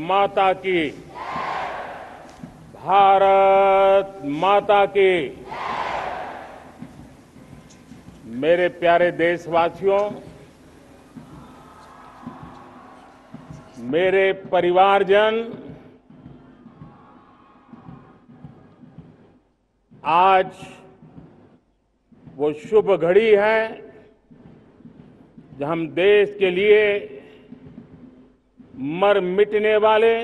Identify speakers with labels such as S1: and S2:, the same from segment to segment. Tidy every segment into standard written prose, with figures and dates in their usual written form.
S1: माता की। भारत माता की। मेरे प्यारे देशवासियों, मेरे परिवारजन, आज वो शुभ घड़ी है जब हम देश के लिए मर मिटने वाले,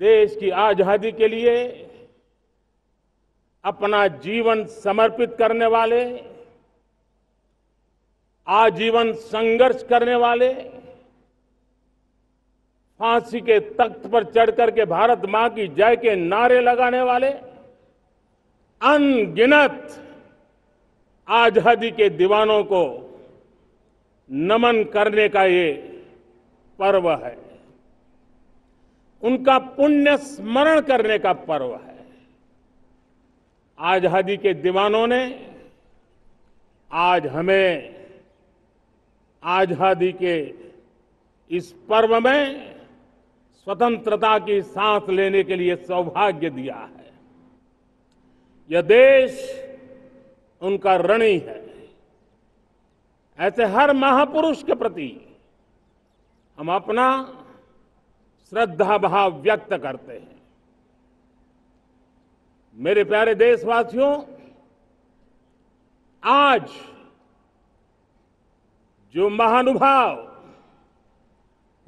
S1: देश की आजादी के लिए अपना जीवन समर्पित करने वाले, आजीवन संघर्ष करने वाले, फांसी के तख्त पर चढ़कर के भारत मां की जय के नारे लगाने वाले अनगिनत आजादी के दीवानों को नमन करने का ये पर्व है। उनका पुण्य स्मरण करने का पर्व है। आजादी के दीवानों ने आज हमें आजादी के इस पर्व में स्वतंत्रता की सांस लेने के लिए सौभाग्य दिया है। यह देश उनका ऋणी है। ऐसे हर महापुरुष के प्रति हम अपना श्रद्धा भाव व्यक्त करते हैं। मेरे प्यारे देशवासियों, आज जो महानुभाव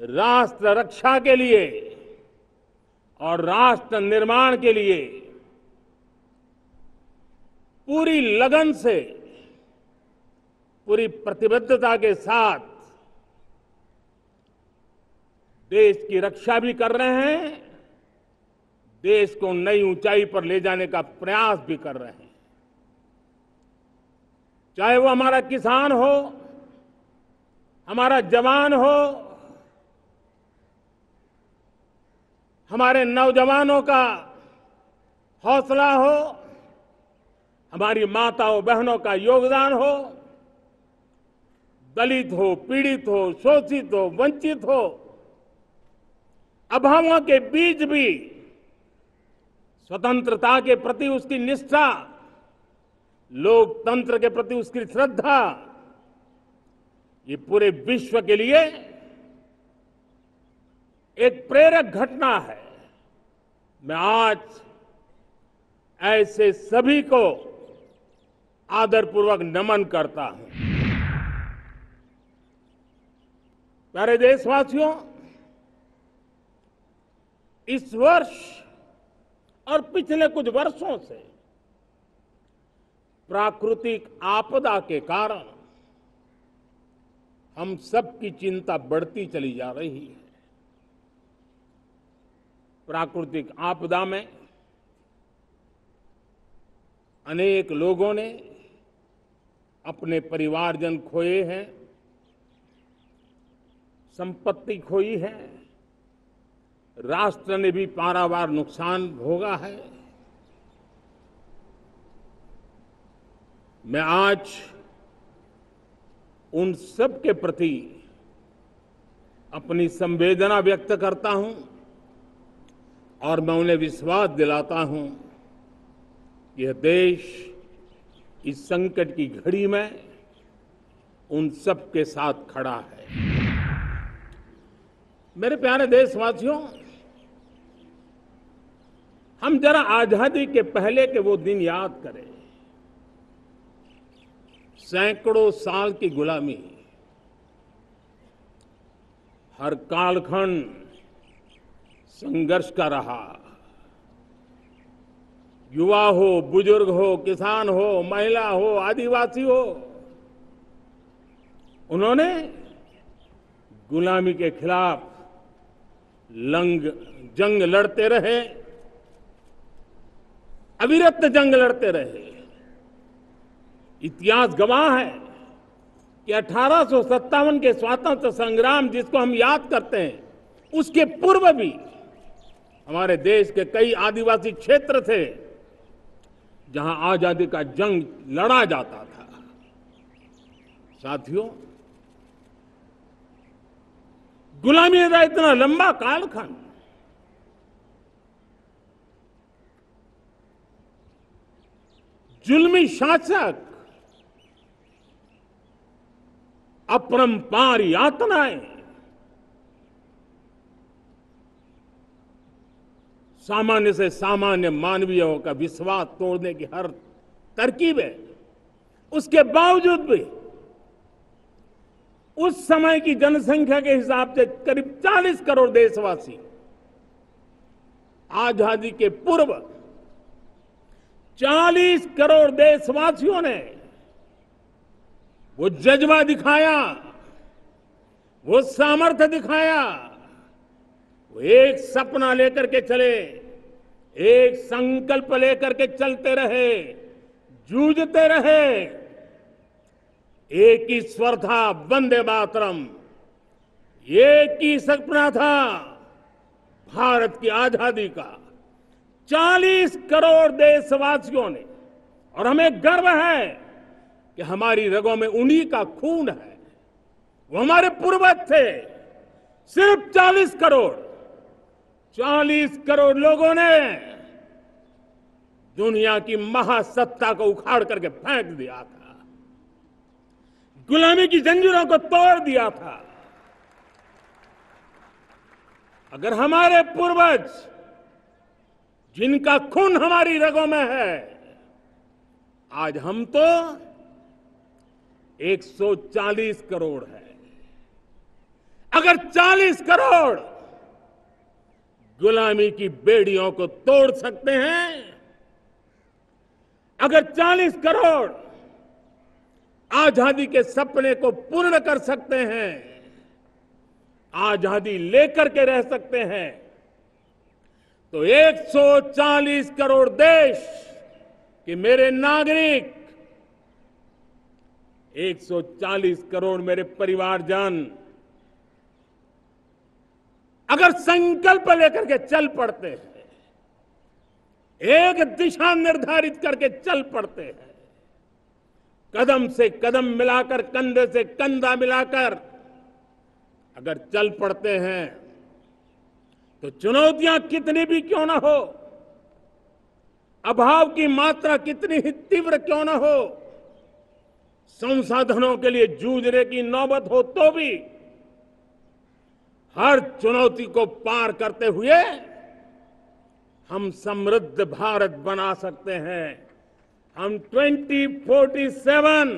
S1: राष्ट्र रक्षा के लिए और राष्ट्र निर्माण के लिए पूरी लगन से, पूरी प्रतिबद्धता के साथ देश की रक्षा भी कर रहे हैं, देश को नई ऊंचाई पर ले जाने का प्रयास भी कर रहे हैं। चाहे वो हमारा किसान हो, हमारा जवान हो, हमारे नौजवानों का हौसला हो, हमारी माताओं बहनों का योगदान हो, दलित हो, पीड़ित हो, शोषित हो, वंचित हो, अभावों के बीच भी स्वतंत्रता के प्रति उसकी निष्ठा, लोकतंत्र के प्रति उसकी श्रद्धा, ये पूरे विश्व के लिए एक प्रेरक घटना है। मैं आज ऐसे सभी को आदरपूर्वक नमन करता हूं। प्यारे देशवासियों, इस वर्ष और पिछले कुछ वर्षों से प्राकृतिक आपदा के कारण हम सबकी चिंता बढ़ती चली जा रही है। प्राकृतिक आपदा में अनेक लोगों ने अपने परिवारजन खोए हैं, संपत्ति खोई है, राष्ट्र ने भी पारावार नुकसान भोगा है। मैं आज उन सब के प्रति अपनी संवेदना व्यक्त करता हूं और मैं उन्हें विश्वास दिलाता हूं कि यह देश इस संकट की घड़ी में उन सब के साथ खड़ा है। मेरे प्यारे देशवासियों, हम जरा आजादी के पहले के वो दिन याद करें। सैकड़ों साल की गुलामी, हर कालखंड संघर्ष का रहा। युवा हो, बुजुर्ग हो, किसान हो, महिला हो, आदिवासी हो, उन्होंने गुलामी के खिलाफ जंग लड़ते रहे, अविरत जंग लड़ते रहे। इतिहास गवाह है कि 1857 के स्वातंत्र संग्राम जिसको हम याद करते हैं, उसके पूर्व भी हमारे देश के कई आदिवासी क्षेत्र थे जहां आजादी का जंग लड़ा जाता था। साथियों, गुलामी का इतना लंबा कालखंड, जुल्मी शासक, अपरंपार यातनाएं, सामान्य से सामान्य मानवीयों का विश्वास तोड़ने की हर तरकीब है। उसके बावजूद भी उस समय की जनसंख्या के हिसाब से करीब 40 करोड़ देशवासी आजादी के पूर्व 40 करोड़ देशवासियों ने वो जज्बा दिखाया, वो सामर्थ्य दिखाया, वो एक सपना लेकर के चले, एक संकल्प लेकर के चलते रहे, जूझते रहे। एक ही स्वर था, वंदे मातरम। एक ही सपना था, भारत की आजादी का। 40 करोड़ देशवासियों ने, और हमें गर्व है कि हमारी रगों में उन्हीं का खून है। वो हमारे पूर्वज थे। सिर्फ 40 करोड़ लोगों ने दुनिया की महासत्ता को उखाड़ करके फेंक दिया था, गुलामी की जंजीरों को तोड़ दिया था। अगर हमारे पूर्वज, जिनका खून हमारी रगों में है, आज हम तो 140 करोड़ है। अगर 40 करोड़ गुलामी की बेड़ियों को तोड़ सकते हैं, अगर 40 करोड़ आजादी के सपने को पूर्ण कर सकते हैं, आजादी लेकर के रह सकते हैं, तो 140 करोड़ देश के मेरे नागरिक, 140 करोड़ मेरे परिवारजन अगर संकल्प लेकर के चल पड़ते हैं, एक दिशा निर्धारित करके चल पड़ते हैं, कदम से कदम मिलाकर, कंधे से कंधा मिलाकर अगर चल पड़ते हैं, तो चुनौतियां कितनी भी क्यों ना हो, अभाव की मात्रा कितनी ही तीव्र क्यों ना हो, संसाधनों के लिए जूझने की नौबत हो, तो भी हर चुनौती को पार करते हुए हम समृद्ध भारत बना सकते हैं। हम 2047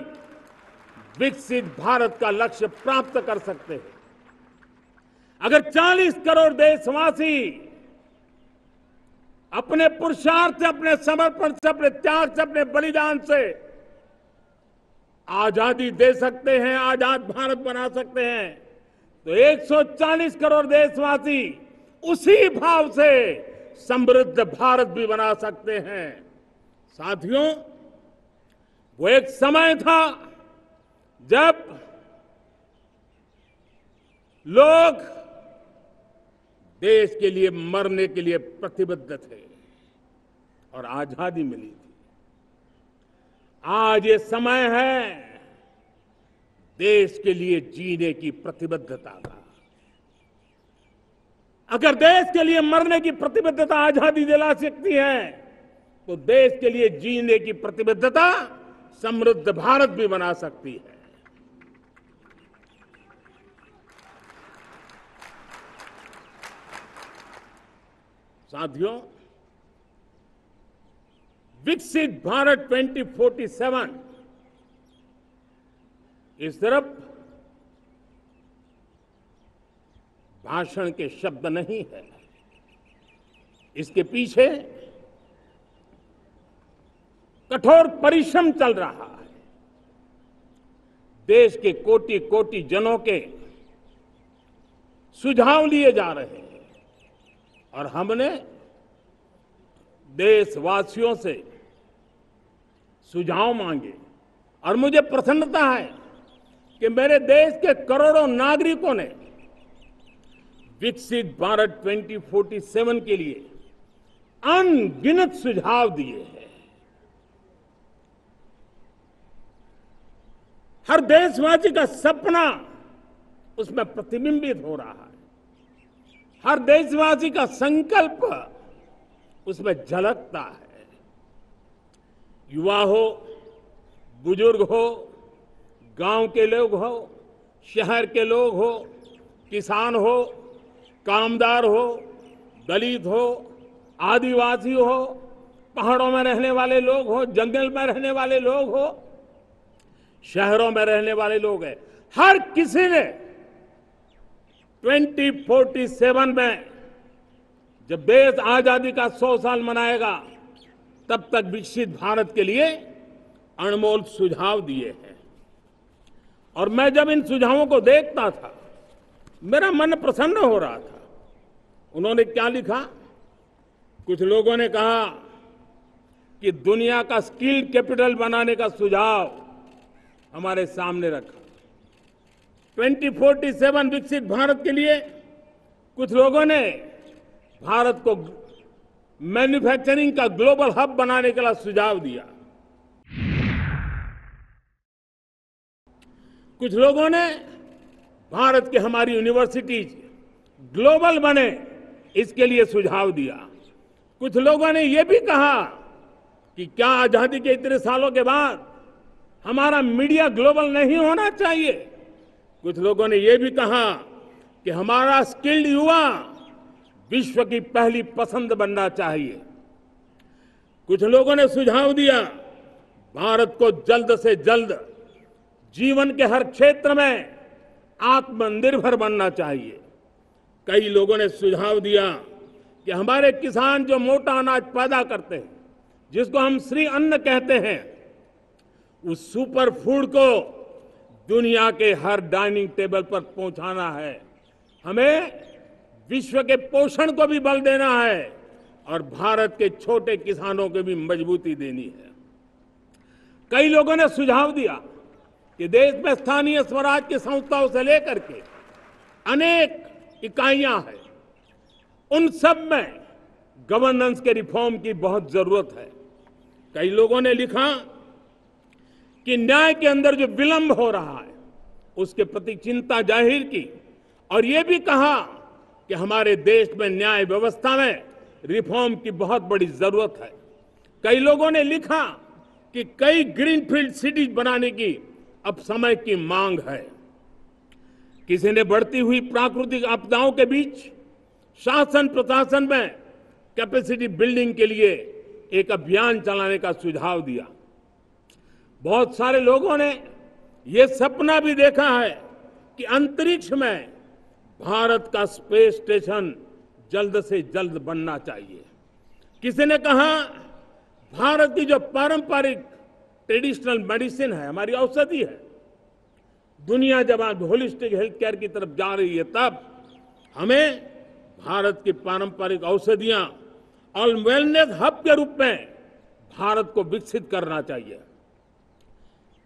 S1: विकसित भारत का लक्ष्य प्राप्त कर सकते हैं। अगर 40 करोड़ देशवासी अपने पुरुषार्थ से, अपने समर्पण से, अपने त्याग से, अपने बलिदान से आजादी दे सकते हैं, आजाद भारत बना सकते हैं, तो 140 करोड़ देशवासी उसी भाव से समृद्ध भारत भी बना सकते हैं। साथियों, वो एक समय था जब लोग देश के लिए मरने के लिए प्रतिबद्ध थे और आजादी मिली थी। आज ये समय है देश के लिए जीने की प्रतिबद्धता का। अगर देश के लिए मरने की प्रतिबद्धता आजादी दिला सकती है, तो देश के लिए जीने की प्रतिबद्धता समृद्ध भारत भी बना सकती है। साथियों, विकसित भारत 2047 इस तरफ भाषण के शब्द नहीं है, इसके पीछे कठोर परिश्रम चल रहा है। देश के कोटि कोटि जनों के सुझाव लिए जा रहे हैं और हमने देशवासियों से सुझाव मांगे और मुझे प्रसन्नता है कि मेरे देश के करोड़ों नागरिकों ने विकसित भारत 2047 के लिए अनगिनत सुझाव दिए हैं। हर देशवासी का सपना उसमें प्रतिबिंबित हो रहा है। हर देशवासी का संकल्प उसमें झलकता है। युवा हो, बुजुर्ग हो, गांव के लोग हो, शहर के लोग हो, किसान हो, कामदार हो, दलित हो, आदिवासी हो, पहाड़ों में रहने वाले लोग हो, जंगल में रहने वाले लोग हो, शहरों में रहने वाले लोग हैं, हर किसी ने 2047 में जब देश आजादी का 100 साल मनाएगा तब तक विकसित भारत के लिए अनमोल सुझाव दिए हैं। और मैं जब इन सुझावों को देखता था मेरा मन प्रसन्न हो रहा था। उन्होंने क्या लिखा? कुछ लोगों ने कहा कि दुनिया का स्किल कैपिटल बनाने का सुझाव हमारे सामने रखा। 2047 विकसित भारत के लिए कुछ लोगों ने भारत को मैन्युफैक्चरिंग का ग्लोबल हब बनाने का सुझाव दिया। कुछ लोगों ने भारत की हमारी यूनिवर्सिटीज ग्लोबल बने इसके लिए सुझाव दिया। कुछ लोगों ने यह भी कहा कि क्या आजादी के इतने सालों के बाद हमारा मीडिया ग्लोबल नहीं होना चाहिए। कुछ लोगों ने यह भी कहा कि हमारा स्किल्ड युवा विश्व की पहली पसंद बनना चाहिए। कुछ लोगों ने सुझाव दिया भारत को जल्द से जल्द जीवन के हर क्षेत्र में आत्मनिर्भर बनना चाहिए। कई लोगों ने सुझाव दिया कि हमारे किसान जो मोटा अनाज पैदा करते हैं, जिसको हम श्री अन्न कहते हैं, उस सुपर फूड को दुनिया के हर डाइनिंग टेबल पर पहुंचाना है। हमें विश्व के पोषण को भी बल देना है और भारत के छोटे किसानों को भी मजबूती देनी है। कई लोगों ने सुझाव दिया कि देश में स्थानीय स्वराज की संस्थाओं से लेकर के अनेक इकाइयां हैं, उन सब में गवर्नेंस के रिफॉर्म की बहुत जरूरत है। कई लोगों ने लिखा कि न्याय के अंदर जो विलंब हो रहा है उसके प्रति चिंता जाहिर की और ये भी कहा कि हमारे देश में न्याय व्यवस्था में रिफॉर्म की बहुत बड़ी जरूरत है। कई लोगों ने लिखा कि कई ग्रीनफील्ड सिटीज बनाने की अब समय की मांग है। किसी ने बढ़ती हुई प्राकृतिक आपदाओं के बीच शासन प्रशासन में कैपेसिटी बिल्डिंग के लिए एक अभियान चलाने का सुझाव दिया। बहुत सारे लोगों ने यह सपना भी देखा है कि अंतरिक्ष में भारत का स्पेस स्टेशन जल्द से जल्द बनना चाहिए। किसी ने कहा भारत की जो पारंपरिक ट्रेडिशनल मेडिसिन है, हमारी औषधि है, दुनिया जब आज होलिस्टिक हेल्थ केयर की तरफ जा रही है तब हमें भारत की पारंपरिक औषधियां और वेलनेस हब के रूप में भारत को विकसित करना चाहिए।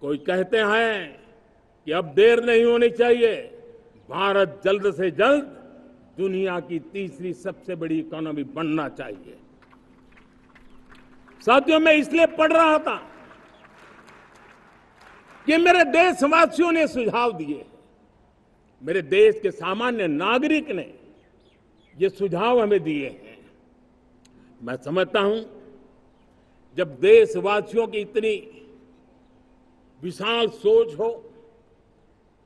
S1: कोई कहते हैं कि अब देर नहीं होनी चाहिए, भारत जल्द से जल्द दुनिया की तीसरी सबसे बड़ी इकोनॉमी बनना चाहिए। साथियों, मैं इसलिए पढ़ रहा था कि मेरे देशवासियों ने सुझाव दिए, मेरे देश के सामान्य नागरिक ने ये सुझाव हमें दिए हैं। मैं समझता हूं जब देशवासियों की इतनी विशाल सोच हो,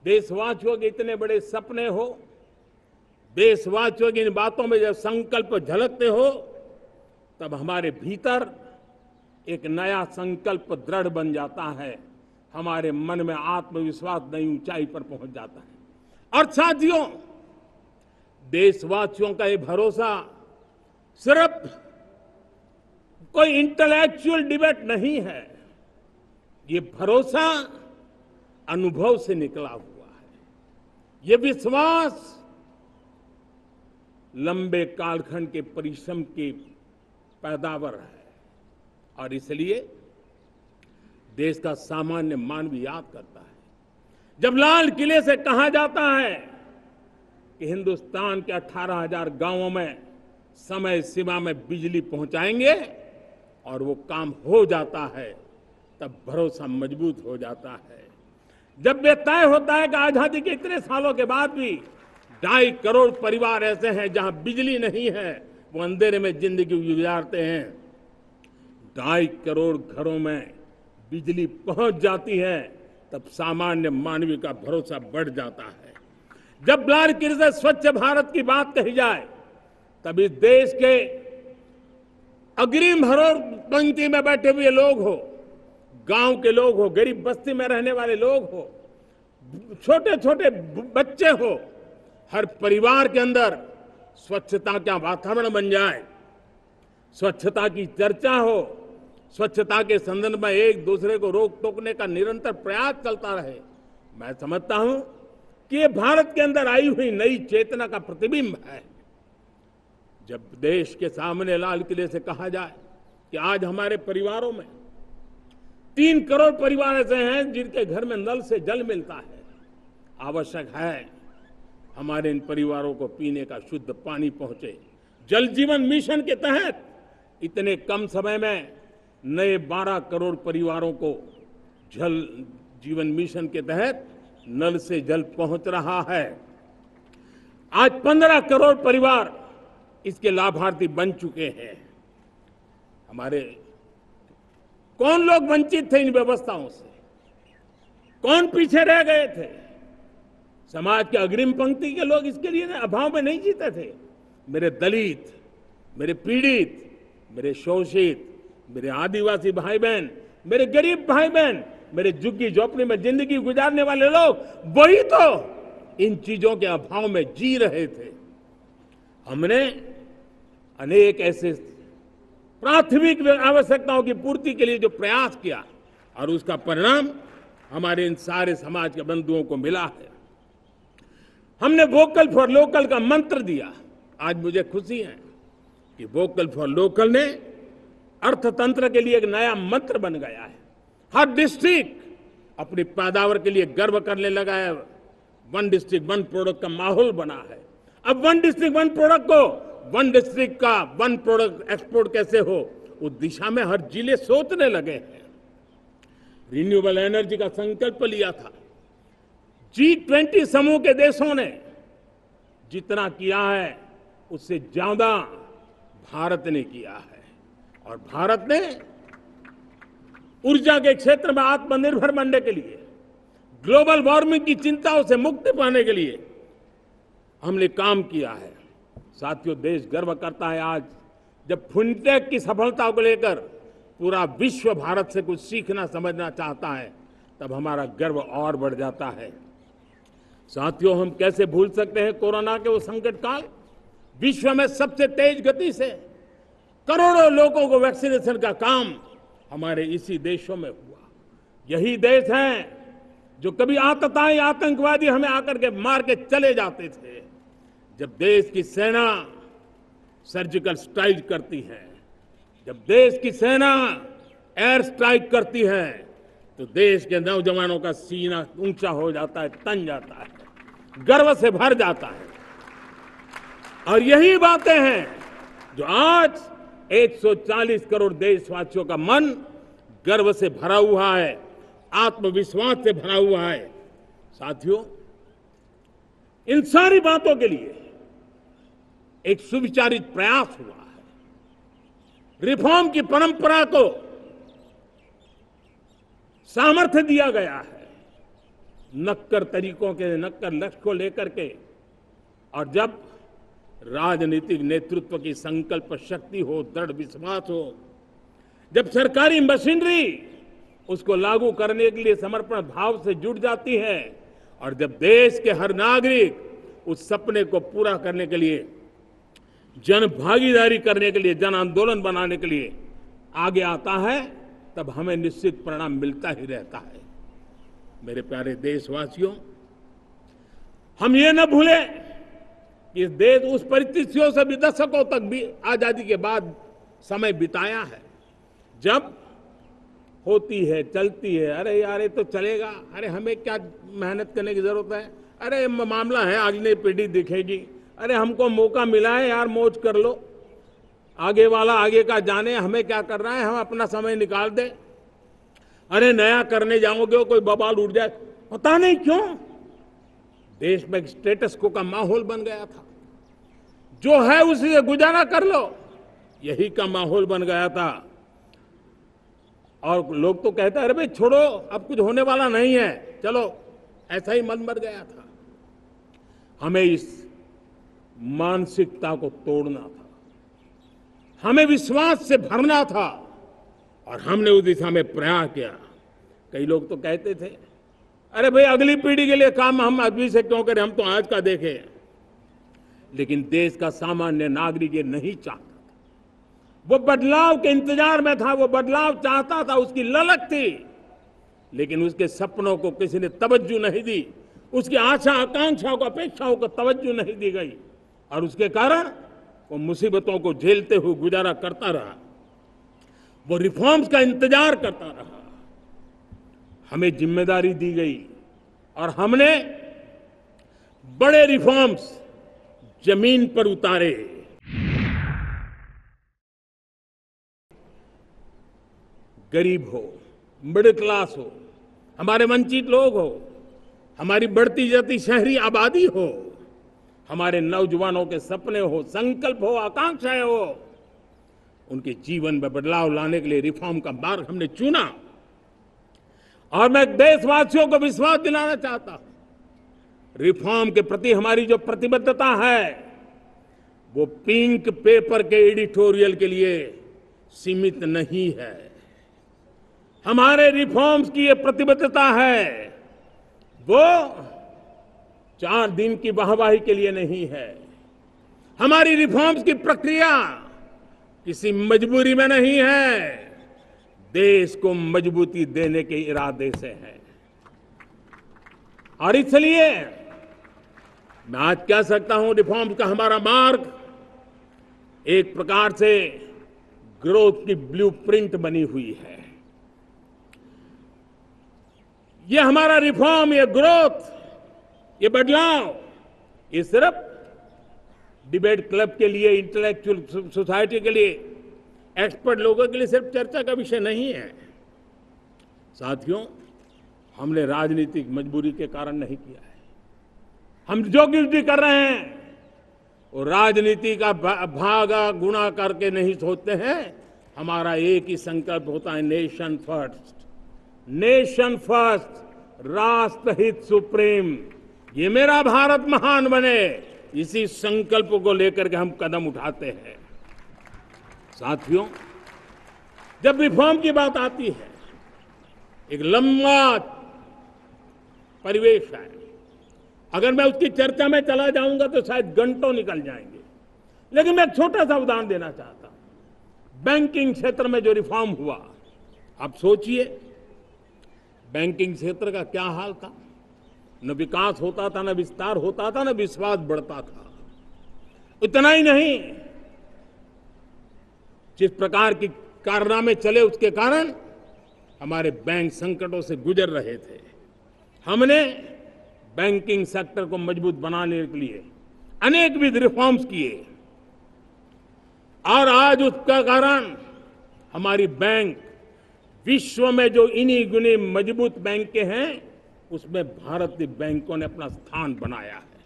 S1: देशवासियों के इतने बड़े सपने हो, देशवासियों की इन बातों में जब संकल्प झलकते हो तब हमारे भीतर एक नया संकल्प दृढ़ बन जाता है, हमारे मन में आत्मविश्वास नई ऊंचाई पर पहुंच जाता है। और साथियों, देशवासियों का ये भरोसा सिर्फ कोई इंटेलेक्चुअल डिबेट नहीं है, ये भरोसा अनुभव से निकला हुआ है। ये विश्वास लंबे कालखंड के परिश्रम की पैदावार है और इसलिए देश का सामान्य मानव याद करता है जब लाल किले से कहा जाता है कि हिंदुस्तान के 18,000 गांवों में समय सीमा में बिजली पहुंचाएंगे और वो काम हो जाता है, तब भरोसा मजबूत हो जाता है। जब ये तय होता है कि आजादी के इतने सालों के बाद भी 2.5 करोड़ परिवार ऐसे हैं जहां बिजली नहीं है, वो अंधेरे में जिंदगी गुजारते हैं। 2.5 करोड़ घरों में बिजली पहुंच जाती है, तब सामान्य मानवीय का भरोसा बढ़ जाता है। जब बारीकी से स्वच्छ भारत की बात कही जाए, तब इस देश के अग्रिम हरोर पंक्ति में बैठे हुए लोग हो, गांव के लोग हो, गरीब बस्ती में रहने वाले लोग हो, छोटे छोटे बच्चे हो, हर परिवार के अंदर स्वच्छता का वातावरण बन जाए, स्वच्छता की चर्चा हो, स्वच्छता के संदर्भ में एक दूसरे को रोक टोकने का निरंतर प्रयास चलता रहे। मैं समझता हूं कि ये भारत के अंदर आई हुई नई चेतना का प्रतिबिंब है। जब देश के सामने लाल किले से कहा जाए कि आज हमारे परिवारों में 3 करोड़ परिवार ऐसे हैं जिनके घर में नल से जल मिलता है, आवश्यक है हमारे इन परिवारों को पीने का शुद्ध पानी पहुंचे। जल जीवन मिशन के तहत इतने कम समय में नए 12 करोड़ परिवारों को जल जीवन मिशन के तहत नल से जल पहुंच रहा है। आज 15 करोड़ परिवार इसके लाभार्थी बन चुके हैं। हमारे कौन लोग वंचित थे इन व्यवस्थाओं से? कौन पीछे रह गए थे? समाज के अग्रिम पंक्ति के लोग इसके लिए अभाव में नहीं जीते थे। मेरे दलित, मेरे पीड़ित, मेरे शोषित, मेरे आदिवासी भाई बहन, मेरे गरीब भाई बहन, मेरे झुग्गी झोपड़ी में जिंदगी गुजारने वाले लोग, वही तो इन चीजों के अभाव में जी रहे थे। हमने अनेक ऐसे प्राथमिक आवश्यकताओं की पूर्ति के लिए जो प्रयास किया और उसका परिणाम हमारे इन सारे समाज के बंधुओं को मिला है। हमने वोकल फॉर लोकल का मंत्र दिया। आज मुझे खुशी है कि वोकल फॉर लोकल ने अर्थतंत्र के लिए एक नया मंत्र बन गया है। हर डिस्ट्रिक्ट अपनी पैदावार के लिए गर्व करने लगा है। 1 डिस्ट्रिक्ट 1 प्रोडक्ट का माहौल बना है। अब 1 डिस्ट्रिक्ट 1 प्रोडक्ट को 1 डिस्ट्रिक्ट का 1 प्रोडक्ट एक्सपोर्ट कैसे हो, उस दिशा में हर जिले सोचने लगे हैं। रिन्यूएबल एनर्जी का संकल्प लिया था। G20 समूह के देशों ने जितना किया है उससे ज्यादा भारत ने किया है, और भारत ने ऊर्जा के क्षेत्र में आत्मनिर्भर बनने के लिए, ग्लोबल वार्मिंग की चिंताओं से मुक्ति पाने के लिए हमने काम किया है। साथियों, देश गर्व करता है आज जब फिनटेक की सफलता को लेकर पूरा विश्व भारत से कुछ सीखना समझना चाहता है, तब हमारा गर्व और बढ़ जाता है। साथियों, हम कैसे भूल सकते हैं कोरोना के वो संकट काल। विश्व में सबसे तेज गति से करोड़ों लोगों को वैक्सीनेशन का काम हमारे इसी देशों में हुआ। यही देश हैं जो कभी आतताई आतंकवादी हमें आकर के मार के चले जाते थे। जब देश की सेना सर्जिकल स्ट्राइक करती है, जब देश की सेना एयर स्ट्राइक करती है, तो देश के नौजवानों का सीना ऊंचा हो जाता है, तन जाता है, गर्व से भर जाता है। और यही बातें हैं जो आज 140 करोड़ देशवासियों का मन गर्व से भरा हुआ है, आत्मविश्वास से भरा हुआ है। साथियों, इन सारी बातों के लिए एक सुविचारित प्रयास हुआ है। रिफॉर्म की परंपरा को सामर्थ्य दिया गया है, नक्कर तरीकों के, नक्कर लक्ष्य को लेकर के। और जब राजनीतिक नेतृत्व की संकल्प शक्ति हो, दृढ़ विश्वास हो, जब सरकारी मशीनरी उसको लागू करने के लिए समर्पण भाव से जुट जाती है, और जब देश के हर नागरिक उस सपने को पूरा करने के लिए, जन भागीदारी करने के लिए, जन आंदोलन बनाने के लिए आगे आता है, तब हमें निश्चित परिणाम मिलता ही रहता है। मेरे प्यारे देशवासियों, हम ये न भूलें कि इस देश उस परिस्थितियों से भी दशकों तक भी आजादी के बाद समय बिताया है, जब होती है, चलती है, अरे यार ये तो चलेगा, अरे हमें क्या मेहनत करने की जरूरत है, अरे मामला है अगली पीढ़ी दिखेगी, अरे हमको मौका मिला है यार, मौज कर लो, आगे वाला आगे का जाने, हमें क्या करना है, हम अपना समय निकाल दें। अरे नया करने जाओगे कोई बवाल उठ जाए, पता नहीं क्यों देश में एक स्टेटस को का माहौल बन गया था। जो है उसी से गुजारा कर लो, यही का माहौल बन गया था। और लोग तो कहते हैं अरे भाई छोड़ो, अब कुछ होने वाला नहीं है, चलो, ऐसा ही मन बन गया था। हमें इस मानसिकता को तोड़ना था, हमें विश्वास से भरना था, और हमने उस दिशा में प्रयास किया। कई लोग तो कहते थे अरे भाई अगली पीढ़ी के लिए काम हम अभी से क्यों करें, हम तो आज का देखें। लेकिन देश का सामान्य नागरिक ये नहीं चाहता, वो बदलाव के इंतजार में था, वो बदलाव चाहता था, उसकी ललक थी, लेकिन उसके सपनों को किसी ने तवज्जो नहीं दी, उसकी आशा आकांक्षाओं को अपेक्षाओं को तवज्जो नहीं दी गई, और उसके कारण वो मुसीबतों को झेलते हुए गुजारा करता रहा, वो रिफॉर्म्स का इंतजार करता रहा। हमें जिम्मेदारी दी गई और हमने बड़े रिफॉर्म्स जमीन पर उतारे। गरीब हो, मिडिल क्लास हो, हमारे वंचित लोग हो, हमारी बढ़ती जाती शहरी आबादी हो, हमारे नौजवानों के सपने हो, संकल्प हो, आकांक्षाएं हो, उनके जीवन में बदलाव लाने के लिए रिफॉर्म का मार्ग हमने चुना। और मैं देशवासियों को विश्वास दिलाना चाहता हूं, रिफॉर्म के प्रति हमारी जो प्रतिबद्धता है वो पिंक पेपर के एडिटोरियल के लिए सीमित नहीं है। हमारे रिफॉर्म्स की ये प्रतिबद्धता है, वो 4 दिन की वाहवाही के लिए नहीं है। हमारी रिफॉर्म्स की प्रक्रिया किसी मजबूरी में नहीं है, देश को मजबूती देने के इरादे से है। और इसलिए मैं आज कह सकता हूं, रिफॉर्म का हमारा मार्ग एक प्रकार से ग्रोथ की ब्लूप्रिंट बनी हुई है। ये हमारा रिफॉर्म, ये ग्रोथ, ये बदलाव, ये सिर्फ डिबेट क्लब के लिए, इंटेलेक्चुअल सोसाइटी के लिए, एक्सपर्ट लोगों के लिए सिर्फ चर्चा का विषय नहीं है। साथियों, हमने राजनीतिक मजबूरी के कारण नहीं किया है। हम जो कुछ भी कर रहे हैं वो राजनीति का भागा गुणा करके नहीं सोचते हैं। हमारा एक ही संकल्प होता है, नेशन फर्स्ट, नेशन फर्स्ट, राष्ट्रहित सुप्रीम। ये मेरा भारत महान बने, इसी संकल्प को लेकर के हम कदम उठाते हैं। साथियों, जब रिफॉर्म की बात आती है, एक लंबा परिवेश है। अगर मैं उसकी चर्चा में चला जाऊंगा तो शायद घंटों निकल जाएंगे, लेकिन मैं एक छोटा सा उदाहरण देना चाहता हूं। बैंकिंग क्षेत्र में जो रिफॉर्म हुआ, आप सोचिए बैंकिंग क्षेत्र का क्या हाल था। न विकास होता था, न विस्तार होता था, न विश्वास बढ़ता था। इतना ही नहीं, जिस प्रकार की कारनामे चले उसके कारण हमारे बैंक संकटों से गुजर रहे थे। हमने बैंकिंग सेक्टर को मजबूत बनाने के लिए अनेकविध रिफॉर्म्स किए, और आज उसका कारण हमारी बैंक विश्व में जो इन्हीं गुनी मजबूत बैंकें हैं उसमें भारतीय बैंकों ने अपना स्थान बनाया है।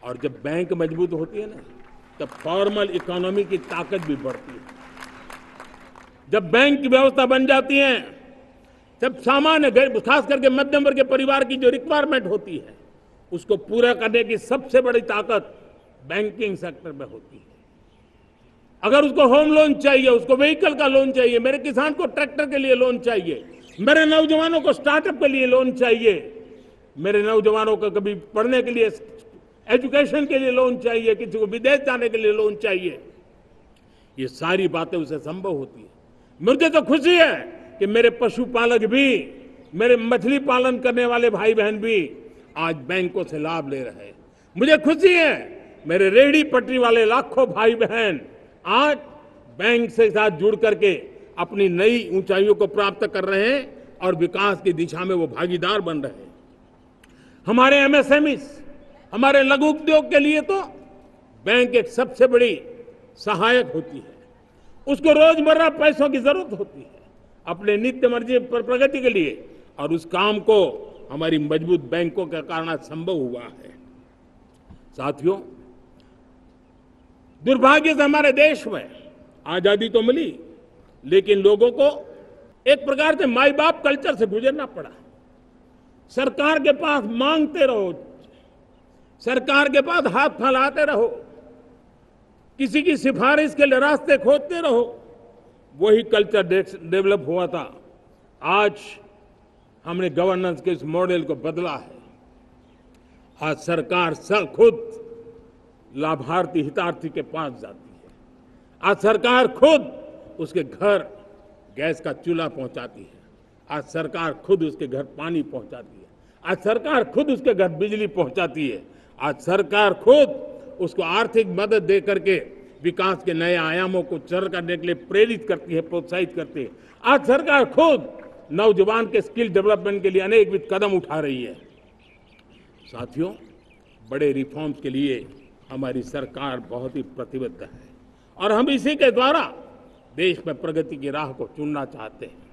S1: और जब बैंक मजबूत होती है ना, तब फॉर्मल इकोनॉमी की ताकत भी बढ़ती है। जब बैंक की व्यवस्था बन जाती है, जब सामान्य खास करके मध्यम वर्ग के परिवार की जो रिक्वायरमेंट होती है उसको पूरा करने की सबसे बड़ी ताकत बैंकिंग सेक्टर में होती है। अगर उसको होम लोन चाहिए, उसको व्हीकल का लोन चाहिए, मेरे किसान को ट्रैक्टर के लिए लोन चाहिए, मेरे नौजवानों को स्टार्टअप के लिए लोन चाहिए, मेरे नौजवानों को कभी पढ़ने के लिए, एजुकेशन के लिए लोन चाहिए, किसी को विदेश जाने के लिए लोन चाहिए, ये सारी बातें उसे संभव होती है। मुझे तो खुशी है कि मेरे पशुपालक भी, मेरे मछली पालन करने वाले भाई बहन भी आज बैंकों से लाभ ले रहे हैं। मुझे खुशी है मेरे रेहड़ी पटरी वाले लाखों भाई बहन आज बैंक से साथ जुड़ करके अपनी नई ऊंचाइयों को प्राप्त कर रहे हैं और विकास की दिशा में वो भागीदार बन रहे हैं। हमारे एमएसएमईज, हमारे लघु उद्योग के लिए तो बैंक एक सबसे बड़ी सहायक होती है। उसको रोजमर्रा पैसों की जरूरत होती है अपने नित्य मर्जी पर प्रगति के लिए, और उस काम को हमारी मजबूत बैंकों के कारण आज संभव हुआ है। साथियों, दुर्भाग्य से हमारे देश में आजादी तो मिली, लेकिन लोगों को एक प्रकार से माई बाप कल्चर से गुजरना पड़ा। सरकार के पास मांगते रहो, सरकार के पास हाथ फैलाते रहो, किसी की सिफारिश के लिए रास्ते खोजते रहो, वही कल्चर डेवलप हुआ था। आज हमने गवर्नेंस के इस मॉडल को बदला है। आज सरकार खुद लाभार्थी हितार्थी के पास जाती है। आज सरकार खुद उसके घर गैस का चूल्हा पहुंचाती है। आज सरकार खुद उसके घर पानी पहुंचाती है। आज सरकार खुद उसके घर बिजली पहुंचाती है। आज सरकार खुद उसको आर्थिक मदद दे करके विकास के नए आयामों को सर करने के लिए प्रेरित करती है, प्रोत्साहित करती है। आज सरकार खुद नौजवान के स्किल डेवलपमेंट के लिए अनेकविध कदम उठा रही है। साथियों, बड़े रिफॉर्म्स के लिए हमारी सरकार बहुत ही प्रतिबद्ध है और हम इसी के द्वारा देश में प्रगति की राह को चुनना चाहते हैं।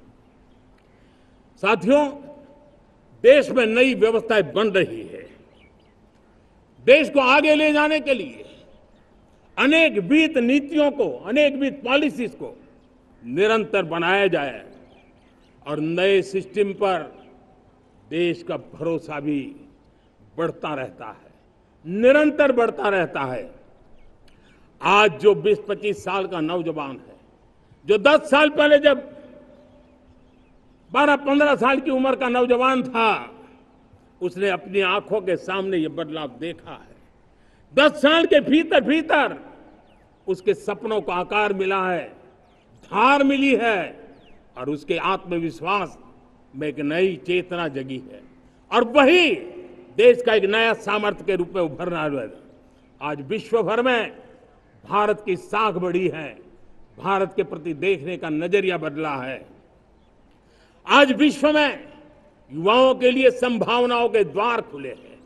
S1: साथियों, देश में नई व्यवस्थाएं बन रही है। देश को आगे ले जाने के लिए अनेकविध नीतियों को, अनेकविध पॉलिसीज को निरंतर बनाया जाए और नए सिस्टम पर देश का भरोसा भी बढ़ता रहता है, निरंतर बढ़ता रहता है। आज जो 20-25 साल का नौजवान है, जो 10 साल पहले जब 12-15 साल की उम्र का नौजवान था, उसने अपनी आंखों के सामने ये बदलाव देखा है। 10 साल के भीतर भीतर उसके सपनों को आकार मिला है, धार मिली है और उसके आत्मविश्वास में एक नई चेतना जगी है और वही देश का एक नया सामर्थ्य के रूप में उभरना है। आज विश्व भर में भारत की साख बढ़ी है, भारत के प्रति देखने का नजरिया बदला है। आज विश्व में युवाओं के लिए संभावनाओं के द्वार खुले हैं।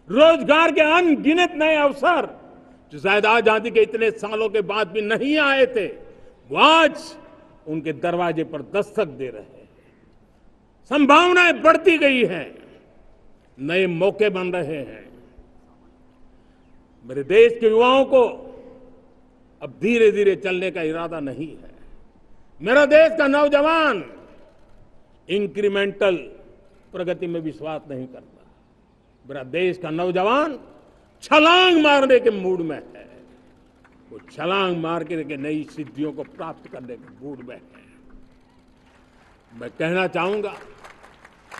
S1: रोजगार के अनगिनत नए अवसर जो शायद आजादी के इतने सालों के बाद भी नहीं आए थे, वो आज उनके दरवाजे पर दस्तक दे रहे हैं। संभावनाएं बढ़ती गई हैं, नए मौके बन रहे हैं। मेरे देश के युवाओं को अब धीरे धीरे चलने का इरादा नहीं है। मेरा देश का नौजवान इंक्रीमेंटल प्रगति में विश्वास नहीं करता। मेरा देश का नौजवान छलांग मारने के मूड में है। वो छलांग मार के नई सिद्धियों को प्राप्त करने के मूड में है। मैं कहना चाहूंगा,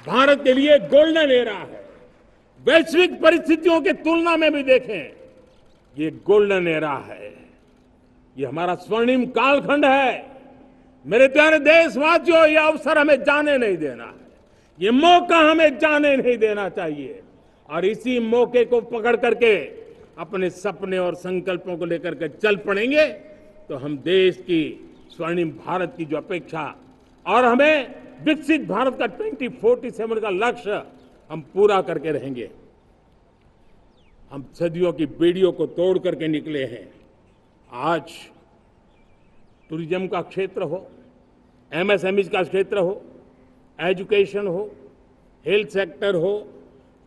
S1: भारत के लिए गोल्डन एरा है। वैश्विक परिस्थितियों की तुलना में भी देखें, ये गोल्डन एरा है। ये हमारा स्वर्णिम कालखंड है। मेरे प्यारे देशवासियों, ये अवसर हमें जाने नहीं देना है। ये मौका हमें जाने नहीं देना चाहिए और इसी मौके को पकड़ करके अपने सपने और संकल्पों को लेकर के चल पड़ेंगे तो हम देश की स्वर्णिम भारत की जो अपेक्षा और हमें विकसित भारत का 2047 का लक्ष्य हम पूरा करके रहेंगे। हम सदियों की बेड़ियों को तोड़ करके निकले हैं। आज टूरिज्म का क्षेत्र हो, एमएसएमई का क्षेत्र हो, एजुकेशन हो, हेल्थ सेक्टर हो,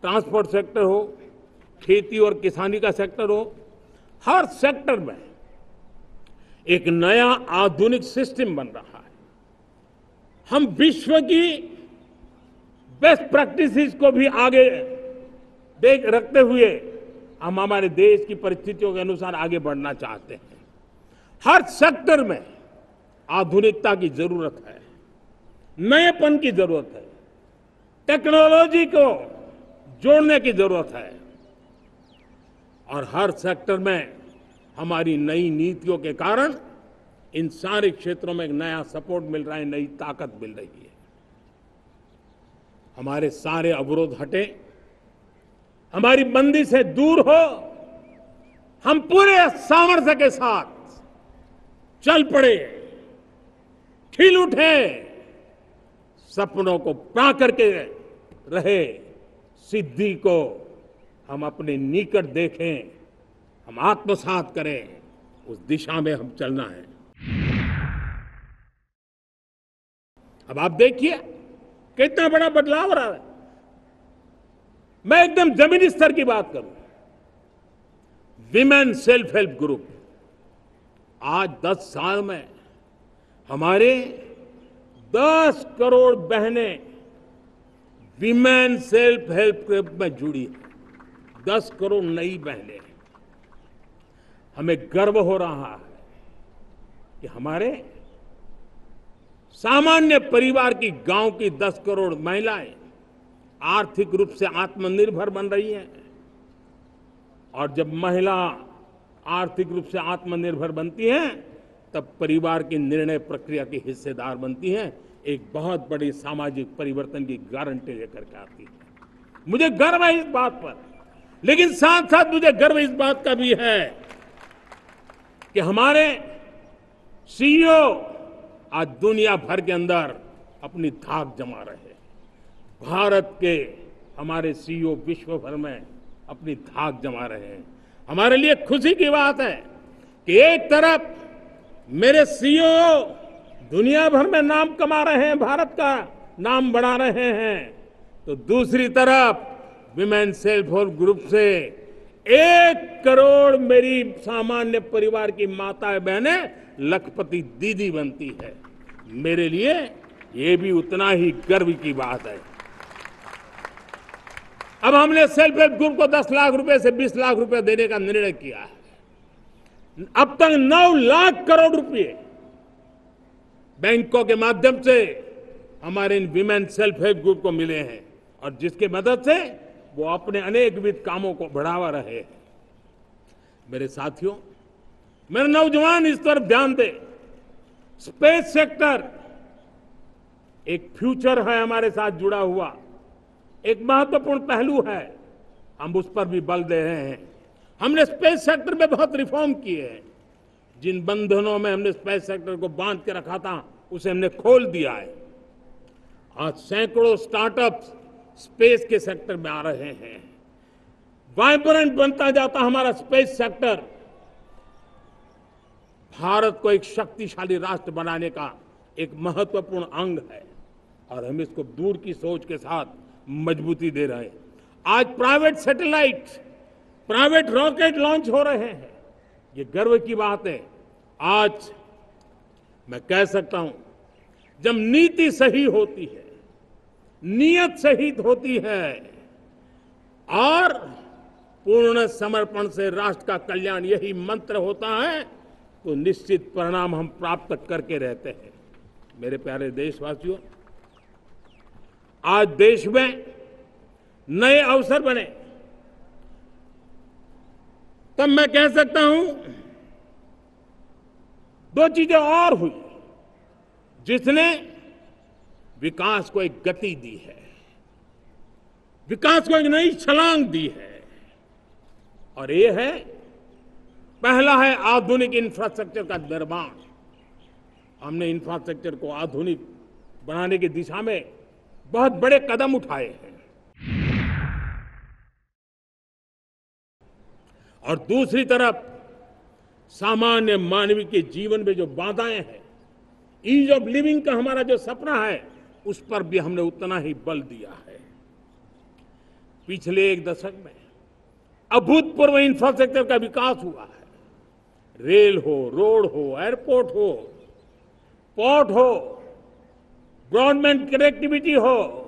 S1: ट्रांसपोर्ट सेक्टर हो, खेती और किसानी का सेक्टर हो, हर सेक्टर में एक नया आधुनिक सिस्टम बन रहा है। हम विश्व की बेस्ट प्रैक्टिसेस को भी आगे देख रखते हुए हम हमारे देश की परिस्थितियों के अनुसार आगे बढ़ना चाहते हैं। हर सेक्टर में आधुनिकता की जरूरत है, नएपन की जरूरत है, टेक्नोलॉजी को जोड़ने की जरूरत है और हर सेक्टर में हमारी नई नीतियों के कारण इन सारे क्षेत्रों में एक नया सपोर्ट मिल रहा है, नई ताकत मिल रही है। हमारे सारे अवरोध हटे, हमारी बंदी से दूर हो, हम पूरे सामर्थ्य के साथ चल पड़े, खिल उठे, सपनों को पा करके रहे, सिद्धि को हम अपने निकट देखें, हम आत्मसात करें, उस दिशा में हम चलना है। अब आप देखिए कितना बड़ा बदलाव रहा है। मैं एकदम जमीनी स्तर की बात करूं, विमेन सेल्फ हेल्प ग्रुप, आज 10 साल में हमारे 10 करोड़ बहनें विमेन सेल्फ हेल्प ग्रुप में जुड़ी है। 10 करोड़ नई बहनें। हमें गर्व हो रहा है कि हमारे सामान्य परिवार की, गांव की 10 करोड़ महिलाएं आर्थिक रूप से आत्मनिर्भर बन रही हैं। और जब महिला आर्थिक रूप से आत्मनिर्भर बनती हैं, तब परिवार की निर्णय प्रक्रिया की हिस्सेदार बनती हैं, एक बहुत बड़ी सामाजिक परिवर्तन की गारंटी लेकर के आती है। मुझे गर्व है इस बात पर, लेकिन साथ साथ मुझे गर्व इस बात का भी है कि हमारे सीईओ आज दुनिया भर के अंदर अपनी धाक जमा रहे हैं। भारत के हमारे सीईओ विश्व भर में अपनी धाक जमा रहे हैं। हमारे लिए खुशी की बात है कि एक तरफ मेरे सीईओ दुनिया भर में नाम कमा रहे हैं, भारत का नाम बढ़ा रहे हैं, तो दूसरी तरफ विमेन सेल्फ हेल्प ग्रुप से 1 करोड़ मेरी सामान्य परिवार की माताएं बहनें लखपति दीदी बनती है। मेरे लिए ये भी उतना ही गर्व की बात है। अब हमने सेल्फ हेल्प ग्रुप को 10 लाख रुपए से 20 लाख रुपए देने का निर्णय किया है। अब तक 9 लाख करोड़ रुपए बैंकों के माध्यम से हमारे इन विमेन सेल्फ हेल्प ग्रुप को मिले हैं, और जिसकी मदद से वो अपने अनेकविध कामों को बढ़ावा रहे हैं। मेरे साथियों, मेरे नौजवान इस तरफ ध्यान दें। स्पेस सेक्टर एक फ्यूचर है हमारे साथ जुड़ा हुआ, एक महत्वपूर्ण पहलू है। हम उस पर भी बल दे रहे हैं। हमने स्पेस सेक्टर में बहुत रिफॉर्म किए हैं। जिन बंधनों में हमने स्पेस सेक्टर को बांध के रखा था, उसे हमने खोल दिया है। आज सैकड़ों स्टार्टअप्स स्पेस के सेक्टर में आ रहे हैं। वाइब्रेंट बनता जाता हमारा स्पेस सेक्टर भारत को एक शक्तिशाली राष्ट्र बनाने का एक महत्वपूर्ण अंग है, और हम इसको दूर की सोच के साथ मजबूती दे रहे हैं। आज private satellite, private rocket launch हो रहे हैं। ये गर्व की बात है। आज मैं कह सकता हूं, जब नीति सही होती है, नियत सही होती है और पूर्ण समर्पण से राष्ट्र का कल्याण यही मंत्र होता है, तो निश्चित परिणाम हम प्राप्त करके रहते हैं। मेरे प्यारे देशवासियों, आज देश में नए अवसर बने, तब मैं कह सकता हूं 2 चीजें और हुई जिसने विकास को एक गति दी है, विकास को एक नई छलांग दी है। और ये है, पहला है आधुनिक इंफ्रास्ट्रक्चर का निर्माण। हमने इंफ्रास्ट्रक्चर को आधुनिक बनाने की दिशा में बहुत बड़े कदम उठाए हैं। और दूसरी तरफ सामान्य मानवीय के जीवन में जो बाधाएं हैं, ईज ऑफ लिविंग का हमारा जो सपना है, उस पर भी हमने उतना ही बल दिया है। पिछले 1 दशक में अभूतपूर्व इंफ्रास्ट्रक्चर का विकास हुआ है। रेल हो, रोड हो, एयरपोर्ट हो, पोर्ट हो, ब्रॉडबैंड कनेक्टिविटी हो,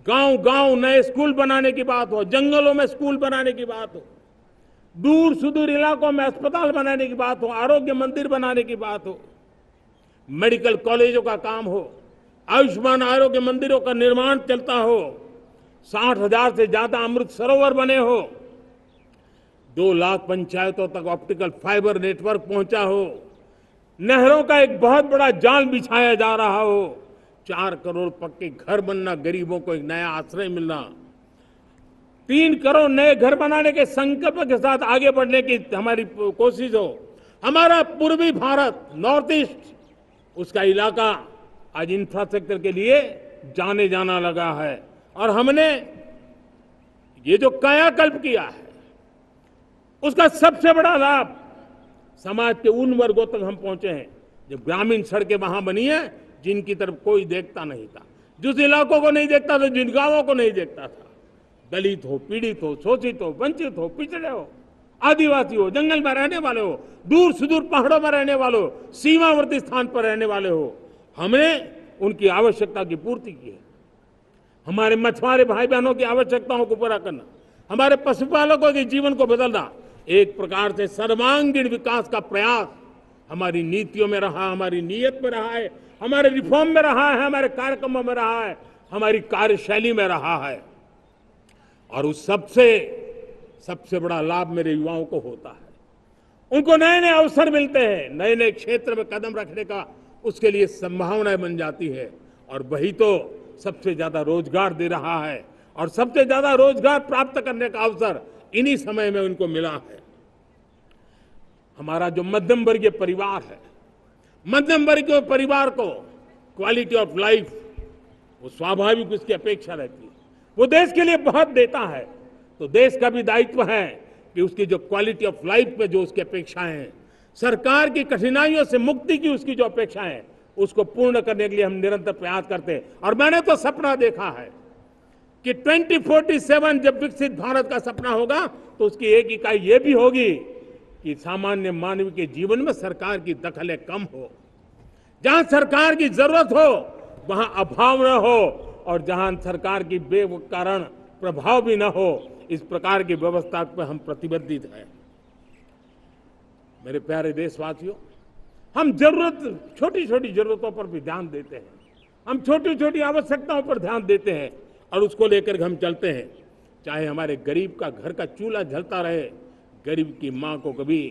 S1: गांव गांव नए स्कूल बनाने की बात हो, जंगलों में स्कूल बनाने की बात हो, दूर सुदूर इलाकों में अस्पताल बनाने की बात हो, आरोग्य मंदिर बनाने की बात हो, मेडिकल कॉलेजों का काम हो, आयुष्मान आरोग्य मंदिरों का निर्माण चलता हो, 60,000 से ज्यादा अमृत सरोवर बने हो, 2 लाख पंचायतों तक ऑप्टिकल फाइबर नेटवर्क पहुंचा हो, नहरों का एक बहुत बड़ा जाल बिछाया जा रहा हो, 4 करोड़ पक्के घर बनना, गरीबों को एक नया आश्रय मिलना, 3 करोड़ नए घर बनाने के संकल्प के साथ आगे बढ़ने की हमारी कोशिश हो। हमारा पूर्वी भारत, नॉर्थ ईस्ट, उसका इलाका आज इंफ्रास्ट्रक्चर के लिए जाने जाना लगा है। और हमने ये जो कायाकल्प किया है, उसका सबसे बड़ा लाभ समाज के उन वर्गों तक हम पहुंचे हैं। जब ग्रामीण सड़कें वहां बनी है जिनकी तरफ कोई देखता नहीं था, जिस इलाकों को नहीं देखता था, जिन गांवों को नहीं देखता था, दलित हो, पीड़ित हो, शोषित हो, वंचित हो, पिछड़े हो, आदिवासी हो, जंगल में रहने वाले हो, दूर सुदूर पहाड़ों में रहने वाले हो, सीमावर्ती स्थान पर रहने वाले हो, हमने उनकी आवश्यकता की पूर्ति की है। हमारे मछुआरे भाई बहनों की आवश्यकताओं को पूरा करना, हमारे पशुपालकों के जीवन को बदलना, एक प्रकार से सर्वांगीण विकास का प्रयास हमारी नीतियों में रहा, हमारी नीयत में रहा है, हमारे रिफॉर्म में रहा है, हमारे कार्यक्रमों में रहा है, हमारी कार्यशैली में रहा है। और उस सबसे बड़ा लाभ मेरे युवाओं को होता है। उनको नए नए अवसर मिलते हैं, नए नए क्षेत्र में कदम रखने का उसके लिए संभावनाएं बन जाती है, और वही तो सबसे ज्यादा रोजगार दे रहा है। और सबसे ज्यादा रोजगार प्राप्त करने का अवसर इन्हीं समय में उनको मिला है। हमारा जो मध्यम वर्गीय परिवार है, मध्यम वर्गीय परिवार को क्वालिटी ऑफ लाइफ, वो स्वाभाविक उसकी अपेक्षा रहती है। वो देश के लिए बहुत देता है, तो देश का भी दायित्व है कि उसकी जो क्वालिटी ऑफ लाइफ में जो उसकी अपेक्षाएं हैं, सरकार की कठिनाइयों से मुक्ति की उसकी जो अपेक्षाएं हैं, उसको पूर्ण करने के लिए हम निरंतर प्रयास करते हैं। और मैंने तो सपना देखा है कि 2047 जब विकसित भारत का सपना होगा, तो उसकी एक इकाई ये भी होगी कि सामान्य मानव के जीवन में सरकार की दखलें कम हो, जहां सरकार की जरूरत हो वहां अभाव न हो, और जहां सरकार की बेकारण प्रभाव भी न हो, इस प्रकार की व्यवस्था पर हम प्रतिबद्ध हैं। मेरे प्यारे देशवासियों, हम छोटी छोटी जरूरतों पर भी ध्यान देते हैं, हम छोटी छोटी आवश्यकताओं पर ध्यान देते हैं और उसको लेकर हम चलते हैं। चाहे हमारे गरीब का घर का चूल्हा जलता रहे, गरीब की मां को कभी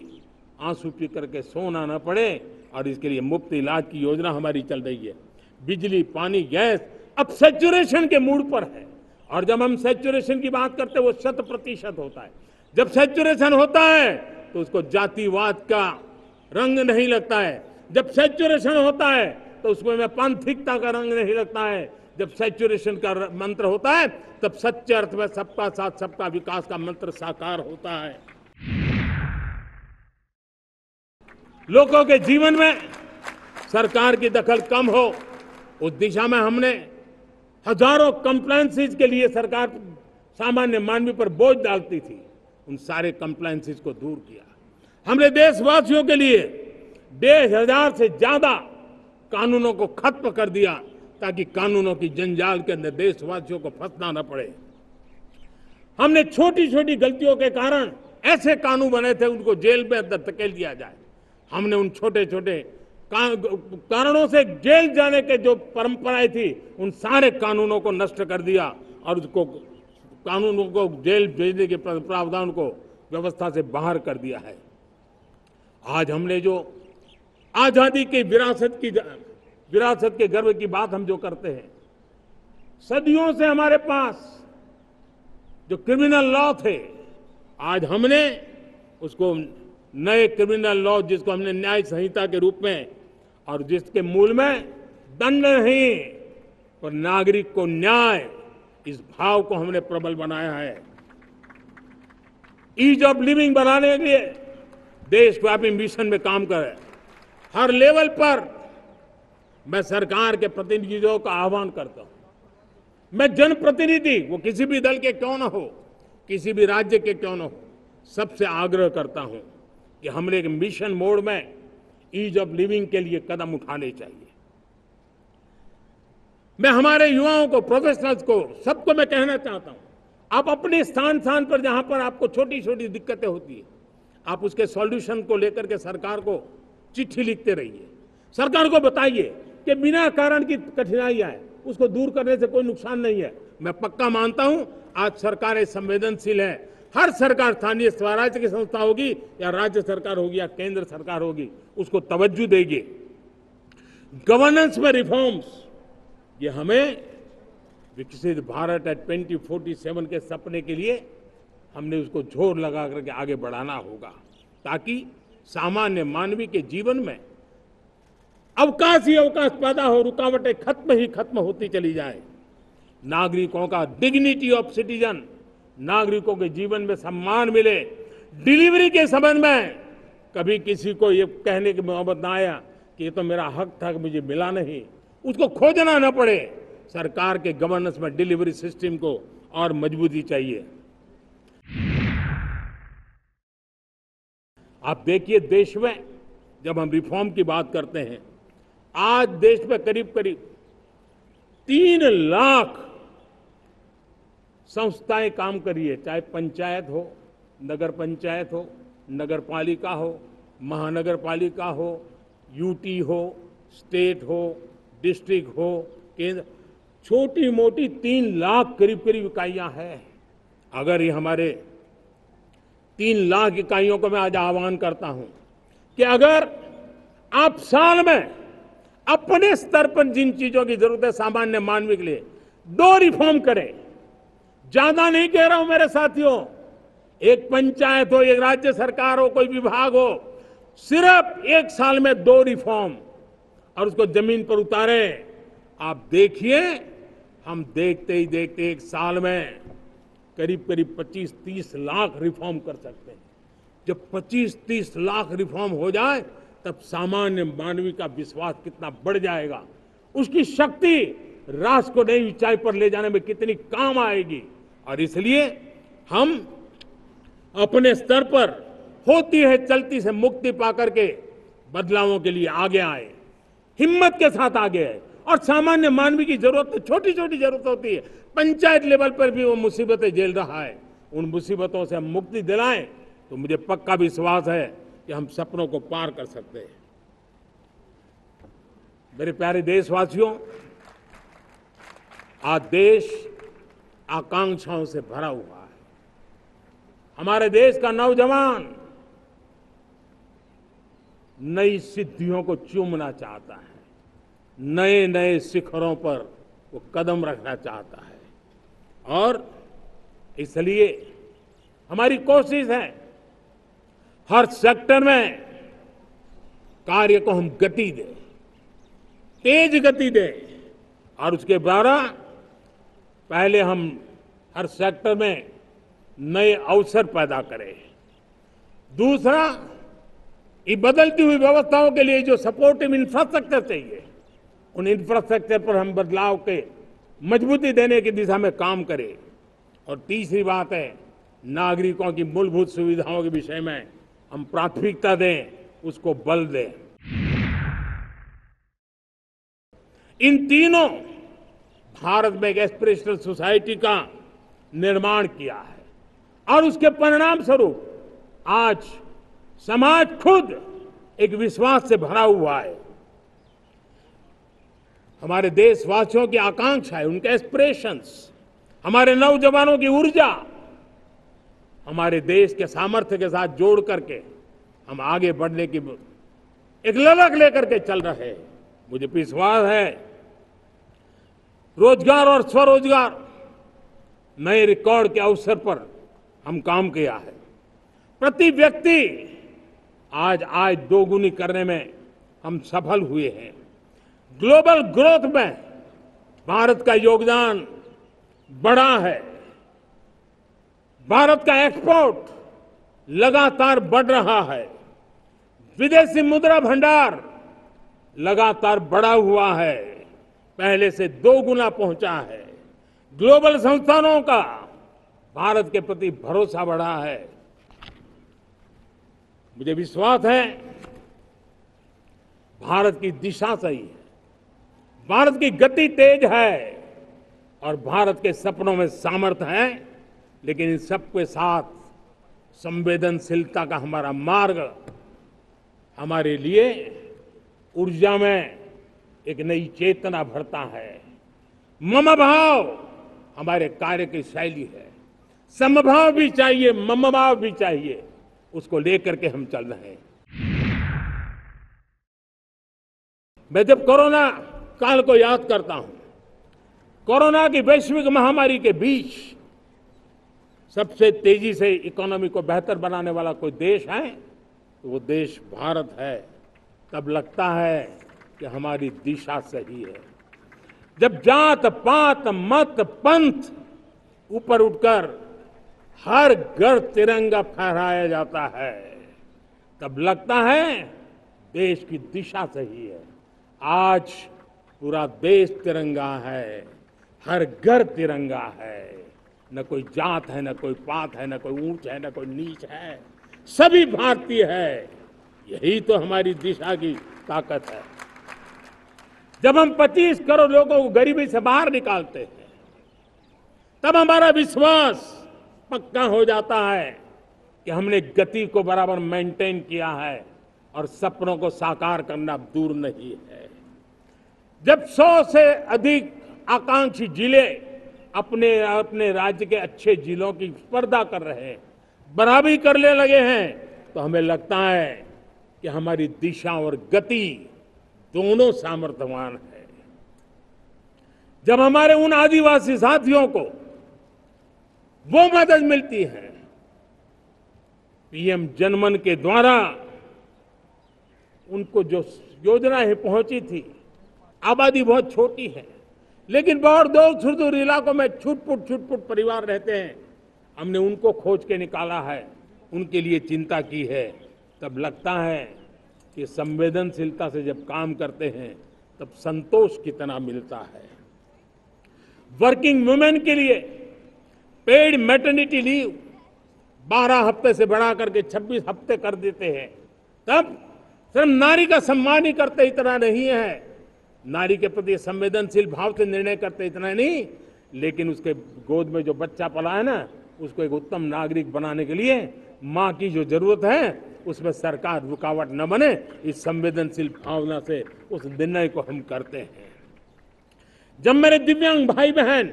S1: आंसू पी करके सोना न पड़े, और इसके लिए मुफ्त इलाज की योजना हमारी चल रही है। बिजली, पानी, गैस अब सैचुरेशन के मूड पर है, और जब हम सैचुरेशन की बात करते हैं वो 100% होता है। जब सैचुरेशन होता है तो उसको जातिवाद का रंग नहीं लगता है। जब सैचुरेशन होता है तो उसमें पांथिकता का रंग नहीं लगता है। जब सैचुरेशन का मंत्र होता है तब सच्चे अर्थ में सबका साथ सबका विकास का मंत्र साकार होता है। लोगों के जीवन में सरकार की दखल कम हो, उस दिशा में हमने हजारों कंप्लायंसेस के लिए सरकार सामान्य मानवी पर बोझ डालती थी, उन सारे कंप्लायंसेस को दूर किया। हमने देशवासियों के लिए 1,500 से ज्यादा कानूनों को खत्म कर दिया, ताकि कानूनों की जंजाल के अंदर देशवासियों को फंसना न पड़े। हमने छोटी छोटी गलतियों के कारण ऐसे कानून बने थे, उनको जेल में अंदर धकेल दिया जाए। हमने उन छोटे छोटे कारणों से जेल जाने के जो परंपराएं थी, उन सारे कानूनों को नष्ट कर दिया, और उसको कानूनों को जेल भेजने के प्रावधान को व्यवस्था से बाहर कर दिया है। आज हमने जो आजादी की विरासत के गर्व की बात हम जो करते हैं, सदियों से हमारे पास जो क्रिमिनल लॉ थे, आज हमने उसको नए क्रिमिनल लॉ, जिसको हमने न्याय संहिता के रूप में, और जिसके मूल में दंड नहीं पर नागरिक को न्याय, इस भाव को हमने प्रबल बनाया है। ईज ऑफ लिविंग बनाने के लिए देशव्यापी मिशन में काम करे। हर लेवल पर मैं सरकार के प्रतिनिधियों का आह्वान करता हूं। मैं जनप्रतिनिधि, वो किसी भी दल के क्यों न हो, किसी भी राज्य के क्यों न हो, सबसे आग्रह करता हूं कि हमने एक मिशन मोड में ईज ऑफ लिविंग के लिए कदम उठाने चाहिए। मैं हमारे युवाओं को, प्रोफेशनल्स को, सबको मैं कहना चाहता हूं, आप अपने स्थान पर जहां पर आपको छोटी छोटी दिक्कतें होती है, आप उसके सॉल्यूशन को लेकर के सरकार को चिट्ठी लिखते रहिए। सरकार को बताइए कि बिना कारण की कठिनाइयां है, उसको दूर करने से कोई नुकसान नहीं है। मैं पक्का मानता हूं आज सरकारें संवेदनशील है। हर सरकार, स्थानीय स्वराज्य की संस्था होगी या राज्य सरकार होगी या केंद्र सरकार होगी, उसको तवज्जो देगी। गवर्नेंस में रिफॉर्म्स, ये हमें विकसित भारत 2047 के सपने के लिए हमने उसको जोर लगा करके आगे बढ़ाना होगा, ताकि सामान्य मानवी के जीवन में अवकाश ही अवकाश पैदा हो, रुकावटें खत्म होती चली जाए। नागरिकों का डिग्निटी ऑफ सिटीजन, नागरिकों के जीवन में सम्मान मिले। डिलीवरी के संबंध में कभी किसी को ये कहने की मोहब्बत ना आया कि ये तो मेरा हक था कि मुझे मिला नहीं, उसको खोजना न पड़े। सरकार के गवर्नेंस में डिलीवरी सिस्टम को और मजबूती चाहिए। आप देखिए, देश में जब हम रिफॉर्म की बात करते हैं, आज देश में करीब करीब 3 लाख संस्थाएं काम कर रही है, चाहे पंचायत हो, नगर पंचायत हो, नगर पालिका हो, महानगर पालिका हो, यूटी हो, स्टेट हो, डिस्ट्रिक्ट हो, केंद्र, छोटी मोटी 3 लाख करीब करीब इकाइयां हैं। अगर ये हमारे 3 लाख इकाइयों को मैं आज आह्वान करता हूं कि अगर आप साल में अपने स्तर पर जिन चीजों की जरूरत है सामान्य मानव के लिए 2 रिफॉर्म करें, ज्यादा नहीं कह रहा हूं मेरे साथियों, एक पंचायत हो, एक राज्य सरकार हो, कोई विभाग हो, सिर्फ 1 साल में 2 रिफॉर्म और उसको जमीन पर उतारें। आप देखिए, हम देखते ही देखते 1 साल में करीब करीब 25-30 लाख रिफॉर्म कर सकते हैं। जब 25-30 लाख रिफॉर्म हो जाए तब सामान्य मानवी का विश्वास कितना बढ़ जाएगा, उसकी शक्ति राष्ट्र को नई ऊंचाई पर ले जाने में कितनी काम आएगी। और इसलिए हम अपने स्तर पर होती है चलती से मुक्ति पाकर के बदलावों के लिए आगे आए, हिम्मत के साथ आगे आए। और सामान्य मानवी की जरूरत, छोटी छोटी जरूरत होती है, पंचायत लेवल पर भी वो मुसीबतें झेल रहा है, उन मुसीबतों से हम मुक्ति दिलाएं तो मुझे पक्का विश्वास है कि हम सपनों को पार कर सकते हैं। मेरे प्यारे देशवासियों, आज देश आकांक्षाओं से भरा हुआ है। हमारे देश का नौजवान नई सिद्धियों को चूमना चाहता है, नए नए शिखरों पर वो कदम रखना चाहता है, और इसलिए हमारी कोशिश है हर सेक्टर में कार्य को हम गति दें, तेज गति दें, और उसके द्वारा पहले हम हर सेक्टर में नए अवसर पैदा करें। दूसरा, ये बदलती हुई व्यवस्थाओं के लिए जो सपोर्टिव इंफ्रास्ट्रक्चर चाहिए, उन इंफ्रास्ट्रक्चर पर हम बदलाव के मजबूती देने की दिशा में काम करें। और तीसरी बात है, नागरिकों की मूलभूत सुविधाओं के विषय में हम प्राथमिकता दें, उसको बल दें। इन तीनों भारत में एक एस्पिरेशनल सोसाइटी का निर्माण किया है, और उसके परिणाम स्वरूप आज समाज खुद एक विश्वास से भरा हुआ है। हमारे देशवासियों की आकांक्षा है, उनके एस्पिरेशंस, हमारे नौजवानों की ऊर्जा, हमारे देश के सामर्थ्य के साथ जोड़ करके हम आगे बढ़ने की एक ललक लेकर के चल रहे हैं। मुझे विश्वास है रोजगार और स्वरोजगार नए रिकॉर्ड के अवसर पर हम काम किया है। प्रति व्यक्ति आज आय दोगुनी करने में हम सफल हुए हैं। ग्लोबल ग्रोथ में भारत का योगदान बड़ा है। भारत का एक्सपोर्ट लगातार बढ़ रहा है। विदेशी मुद्रा भंडार लगातार बढ़ा हुआ है, पहले से 2 गुना पहुंचा है। ग्लोबल संस्थानों का भारत के प्रति भरोसा बढ़ा है। मुझे विश्वास है भारत की दिशा सही है, भारत की गति तेज है, और भारत के सपनों में सामर्थ्य है। लेकिन इन सबके साथ संवेदनशीलता का हमारा मार्ग हमारे लिए ऊर्जा में एक नई चेतना भरता है। मम भाव हमारे कार्य की शैली है। समभाव भी चाहिए, मम भाव भी चाहिए, उसको लेकर के हम चल रहे हैं। मैं जब कोरोना काल को याद करता हूं, कोरोना की वैश्विक महामारी के बीच सबसे तेजी से इकोनॉमी को बेहतर बनाने वाला कोई देश है तो वो देश भारत है। तब लगता है कि हमारी दिशा सही है। जब जात पात मत पंथ ऊपर उठकर हर घर तिरंगा फहराया जाता है, तब लगता है देश की दिशा सही है। आज पूरा देश तिरंगा है, हर घर तिरंगा है। न कोई जात है, न कोई पात है, न कोई ऊंच है, न कोई नीच है, सभी भारतीय है। यही तो हमारी दिशा की ताकत है। जब हम 25 करोड़ लोगों को गरीबी से बाहर निकालते हैं, तब हमारा विश्वास पक्का हो जाता है कि हमने गति को बराबर मेंटेन किया है और सपनों को साकार करना दूर नहीं है। जब 100 से अधिक आकांक्षी जिले अपने अपने राज्य के अच्छे जिलों की स्पर्धा कर रहे हैं, बराबरी करने लगे हैं, तो हमें लगता है कि हमारी दिशा और गति दोनों सामर्थ्यवान है। जब हमारे उन आदिवासी साथियों को वो मदद मिलती है, पीएम जनमन के द्वारा उनको जो योजनाएं पहुंची थी, आबादी बहुत छोटी है, लेकिन बहुत दूर सुदूर इलाकों में छुटपुट परिवार रहते हैं, हमने उनको खोज के निकाला है, उनके लिए चिंता की है। तब लगता है कि संवेदनशीलता से जब काम करते हैं तब संतोष कितना मिलता है। वर्किंग वुमेन के लिए पेड मैटरनिटी लीव 12 हफ्ते से बढ़ा करके 26 हफ्ते कर देते हैं। तब सिर्फ नारी का सम्मान ही करते इतना नहीं है, नारी के प्रति संवेदनशील भाव से निर्णय करते इतना नहीं, लेकिन उसके गोद में जो बच्चा पला है ना, उसको एक उत्तम नागरिक बनाने के लिए मां की जो जरूरत है उसमें सरकार रुकावट न बने, इस संवेदनशील भावना से उस निर्णय को हम करते हैं। जब मेरे दिव्यांग भाई बहन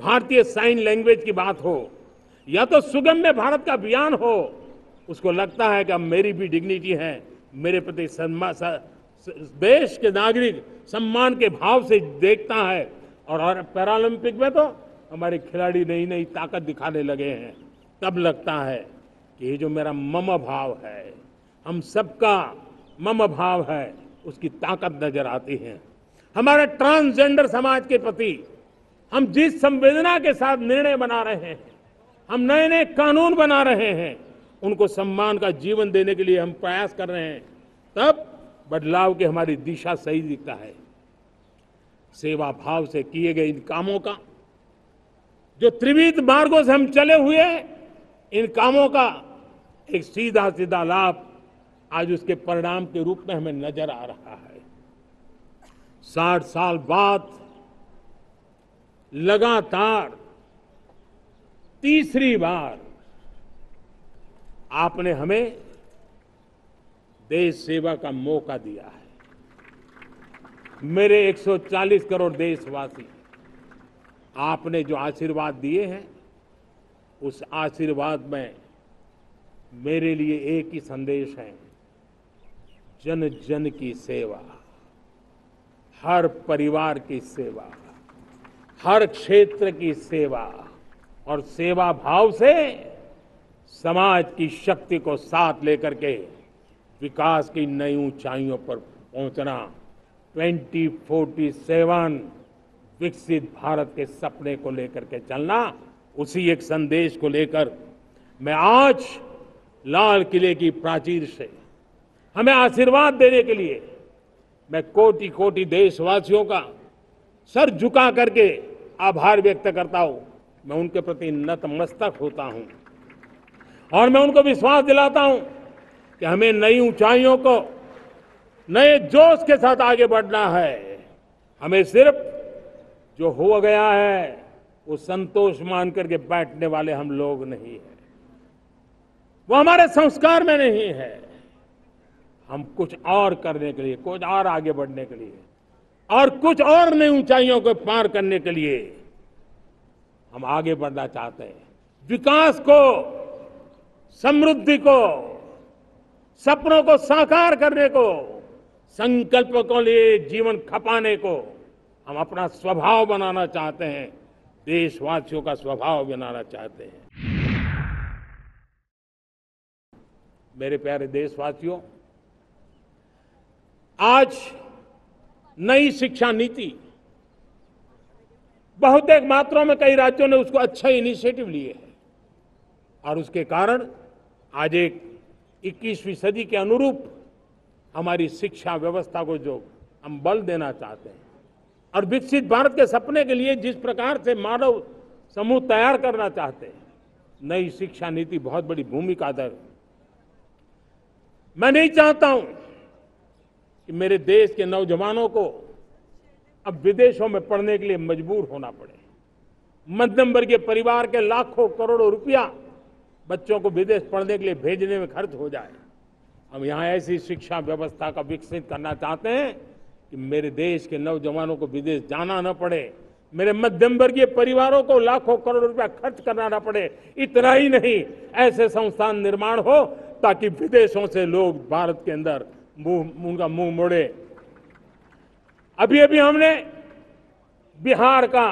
S1: भारतीय साइन लैंग्वेज की बात हो या तो सुगम्य भारत का अभियान हो, उसको लगता है कि अब मेरी भी डिग्निटी है, मेरे प्रति देश के नागरिक सम्मान के भाव से देखता है। और पैरालंपिक में तो हमारे खिलाड़ी नई नई ताकत दिखाने लगे हैं। तब लगता है कि ये जो मेरा मम भाव है, हम सबका मम भाव है, उसकी ताकत नजर आती है। हमारे ट्रांसजेंडर समाज के प्रति हम जिस संवेदना के साथ निर्णय बना रहे हैं, हम नए नए कानून बना रहे हैं, उनको सम्मान का जीवन देने के लिए हम प्रयास कर रहे हैं, तब बदलाव की हमारी दिशा सही दिखता है। सेवा भाव से किए गए इन कामों का, जो त्रिविध मार्गों से हम चले हुए, इन कामों का एक सीधा सीधा लाभ आज उसके परिणाम के रूप में हमें नजर आ रहा है। 60 साल बाद लगातार तीसरी बार आपने हमें देश सेवा का मौका दिया है। मेरे 140 करोड़ देशवासी, आपने जो आशीर्वाद दिए हैं, उस आशीर्वाद में मेरे लिए एक ही संदेश है, जन जन की सेवा, हर परिवार की सेवा, हर क्षेत्र की सेवा, और सेवा भाव से समाज की शक्ति को साथ लेकर के विकास की नई ऊंचाइयों पर पहुंचना। 2047 विकसित भारत के सपने को लेकर के चलना, उसी एक संदेश को लेकर मैं आज लाल किले की प्राचीर से हमें आशीर्वाद देने के लिए मैं कोटि कोटि देशवासियों का सर झुका करके आभार व्यक्त करता हूं। मैं उनके प्रति नतमस्तक होता हूं और मैं उनको विश्वास दिलाता हूं कि हमें नई ऊंचाइयों को नए जोश के साथ आगे बढ़ना है। हमें सिर्फ जो हो गया है वो संतोष मान करके बैठने वाले हम लोग नहीं हैं, वो हमारे संस्कार में नहीं है। हम कुछ और करने के लिए, कुछ और आगे बढ़ने के लिए और कुछ और नई ऊंचाइयों को पार करने के लिए हम आगे बढ़ना चाहते हैं। विकास को, समृद्धि को, सपनों को साकार करने को, संकल्प को लिए जीवन खपाने को हम अपना स्वभाव बनाना चाहते हैं, देशवासियों का स्वभाव बनाना चाहते हैं। मेरे प्यारे देशवासियों, आज नई शिक्षा नीति बहुतेक मात्राओं में कई राज्यों ने उसको अच्छा इनिशिएटिव लिए है और उसके कारण आज एक 21वीं सदी के अनुरूप हमारी शिक्षा व्यवस्था को जो हम बल देना चाहते हैं और विकसित भारत के सपने के लिए जिस प्रकार से मानव समूह तैयार करना चाहते हैं, नई शिक्षा नीति बहुत बड़ी भूमिका अदा। मैं नहीं चाहता हूं कि मेरे देश के नौजवानों को अब विदेशों में पढ़ने के लिए मजबूर होना पड़े। मध्यम वर्गीय परिवार के लाखों करोड़ों रुपया बच्चों को विदेश पढ़ने के लिए भेजने में खर्च हो जाए। हम यहाँ ऐसी शिक्षा व्यवस्था का विकसित करना चाहते हैं कि मेरे देश के नौजवानों को विदेश जाना न पड़े, मेरे मध्यम वर्गीय परिवारों को लाखों करोड़ रुपया खर्च करना न पड़े। इतना ही नहीं, ऐसे संस्थान निर्माण हो ताकि विदेशों से लोग भारत के अंदर उनका मुंह मोड़े। अभी अभी हमने बिहार का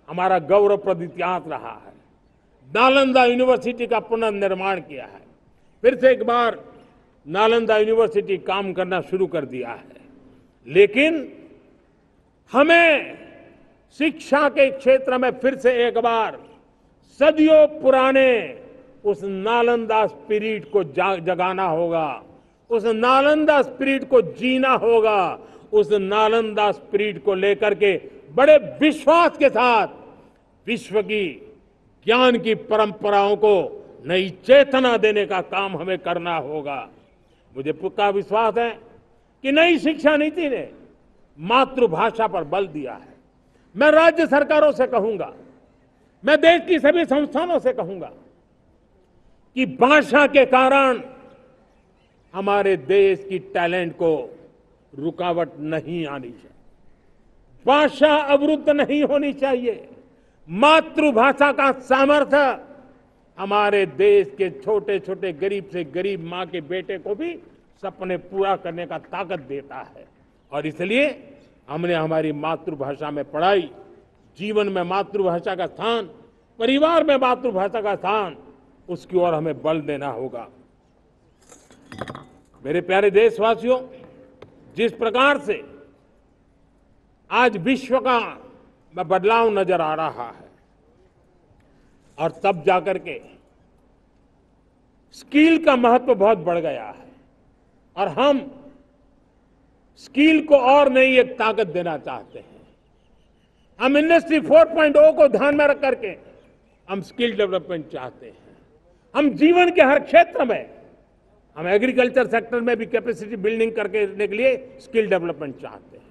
S1: हमारा गौरवप्रद इतिहास रहा है, नालंदा यूनिवर्सिटी का पुनर्निर्माण किया है। फिर से एक बार नालंदा यूनिवर्सिटी काम करना शुरू कर दिया है। लेकिन हमें शिक्षा के क्षेत्र में फिर से एक बार सदियों पुराने उस नालंदा स्पिरिट को जगाना होगा, उस नालंदा स्पिरिट को जीना होगा, उस नालंदा स्पिरिट को लेकर के बड़े विश्वास के साथ विश्व की ज्ञान की परंपराओं को नई चेतना देने का काम हमें करना होगा। मुझे पक्का विश्वास है कि नई शिक्षा नीति ने मातृभाषा पर बल दिया है। मैं राज्य सरकारों से कहूंगा, मैं देश की सभी संस्थानों से कहूंगा कि भाषा के कारण हमारे देश की टैलेंट को रुकावट नहीं आनी चाहिए, भाषा अवरुद्ध नहीं होनी चाहिए। मातृभाषा का सामर्थ्य हमारे देश के छोटे छोटे गरीब से गरीब मां के बेटे को भी सपने पूरा करने का ताकत देता है। और इसलिए हमने हमारी मातृभाषा में पढ़ाई, जीवन में मातृभाषा का स्थान, परिवार में मातृभाषा का स्थान, उसकी ओर हमें बल देना होगा। मेरे प्यारे देशवासियों, जिस प्रकार से आज विश्व का में बदलाव नजर आ रहा है और तब जाकर के स्किल का महत्व बहुत बढ़ गया है और हम स्किल को और नई एक ताकत देना चाहते हैं। हम इंडस्ट्री 4.0 को ध्यान में रख करके हम स्किल डेवलपमेंट चाहते हैं। हम जीवन के हर क्षेत्र में, हम एग्रीकल्चर सेक्टर में भी कैपेसिटी बिल्डिंग करने के लिए स्किल डेवलपमेंट चाहते हैं।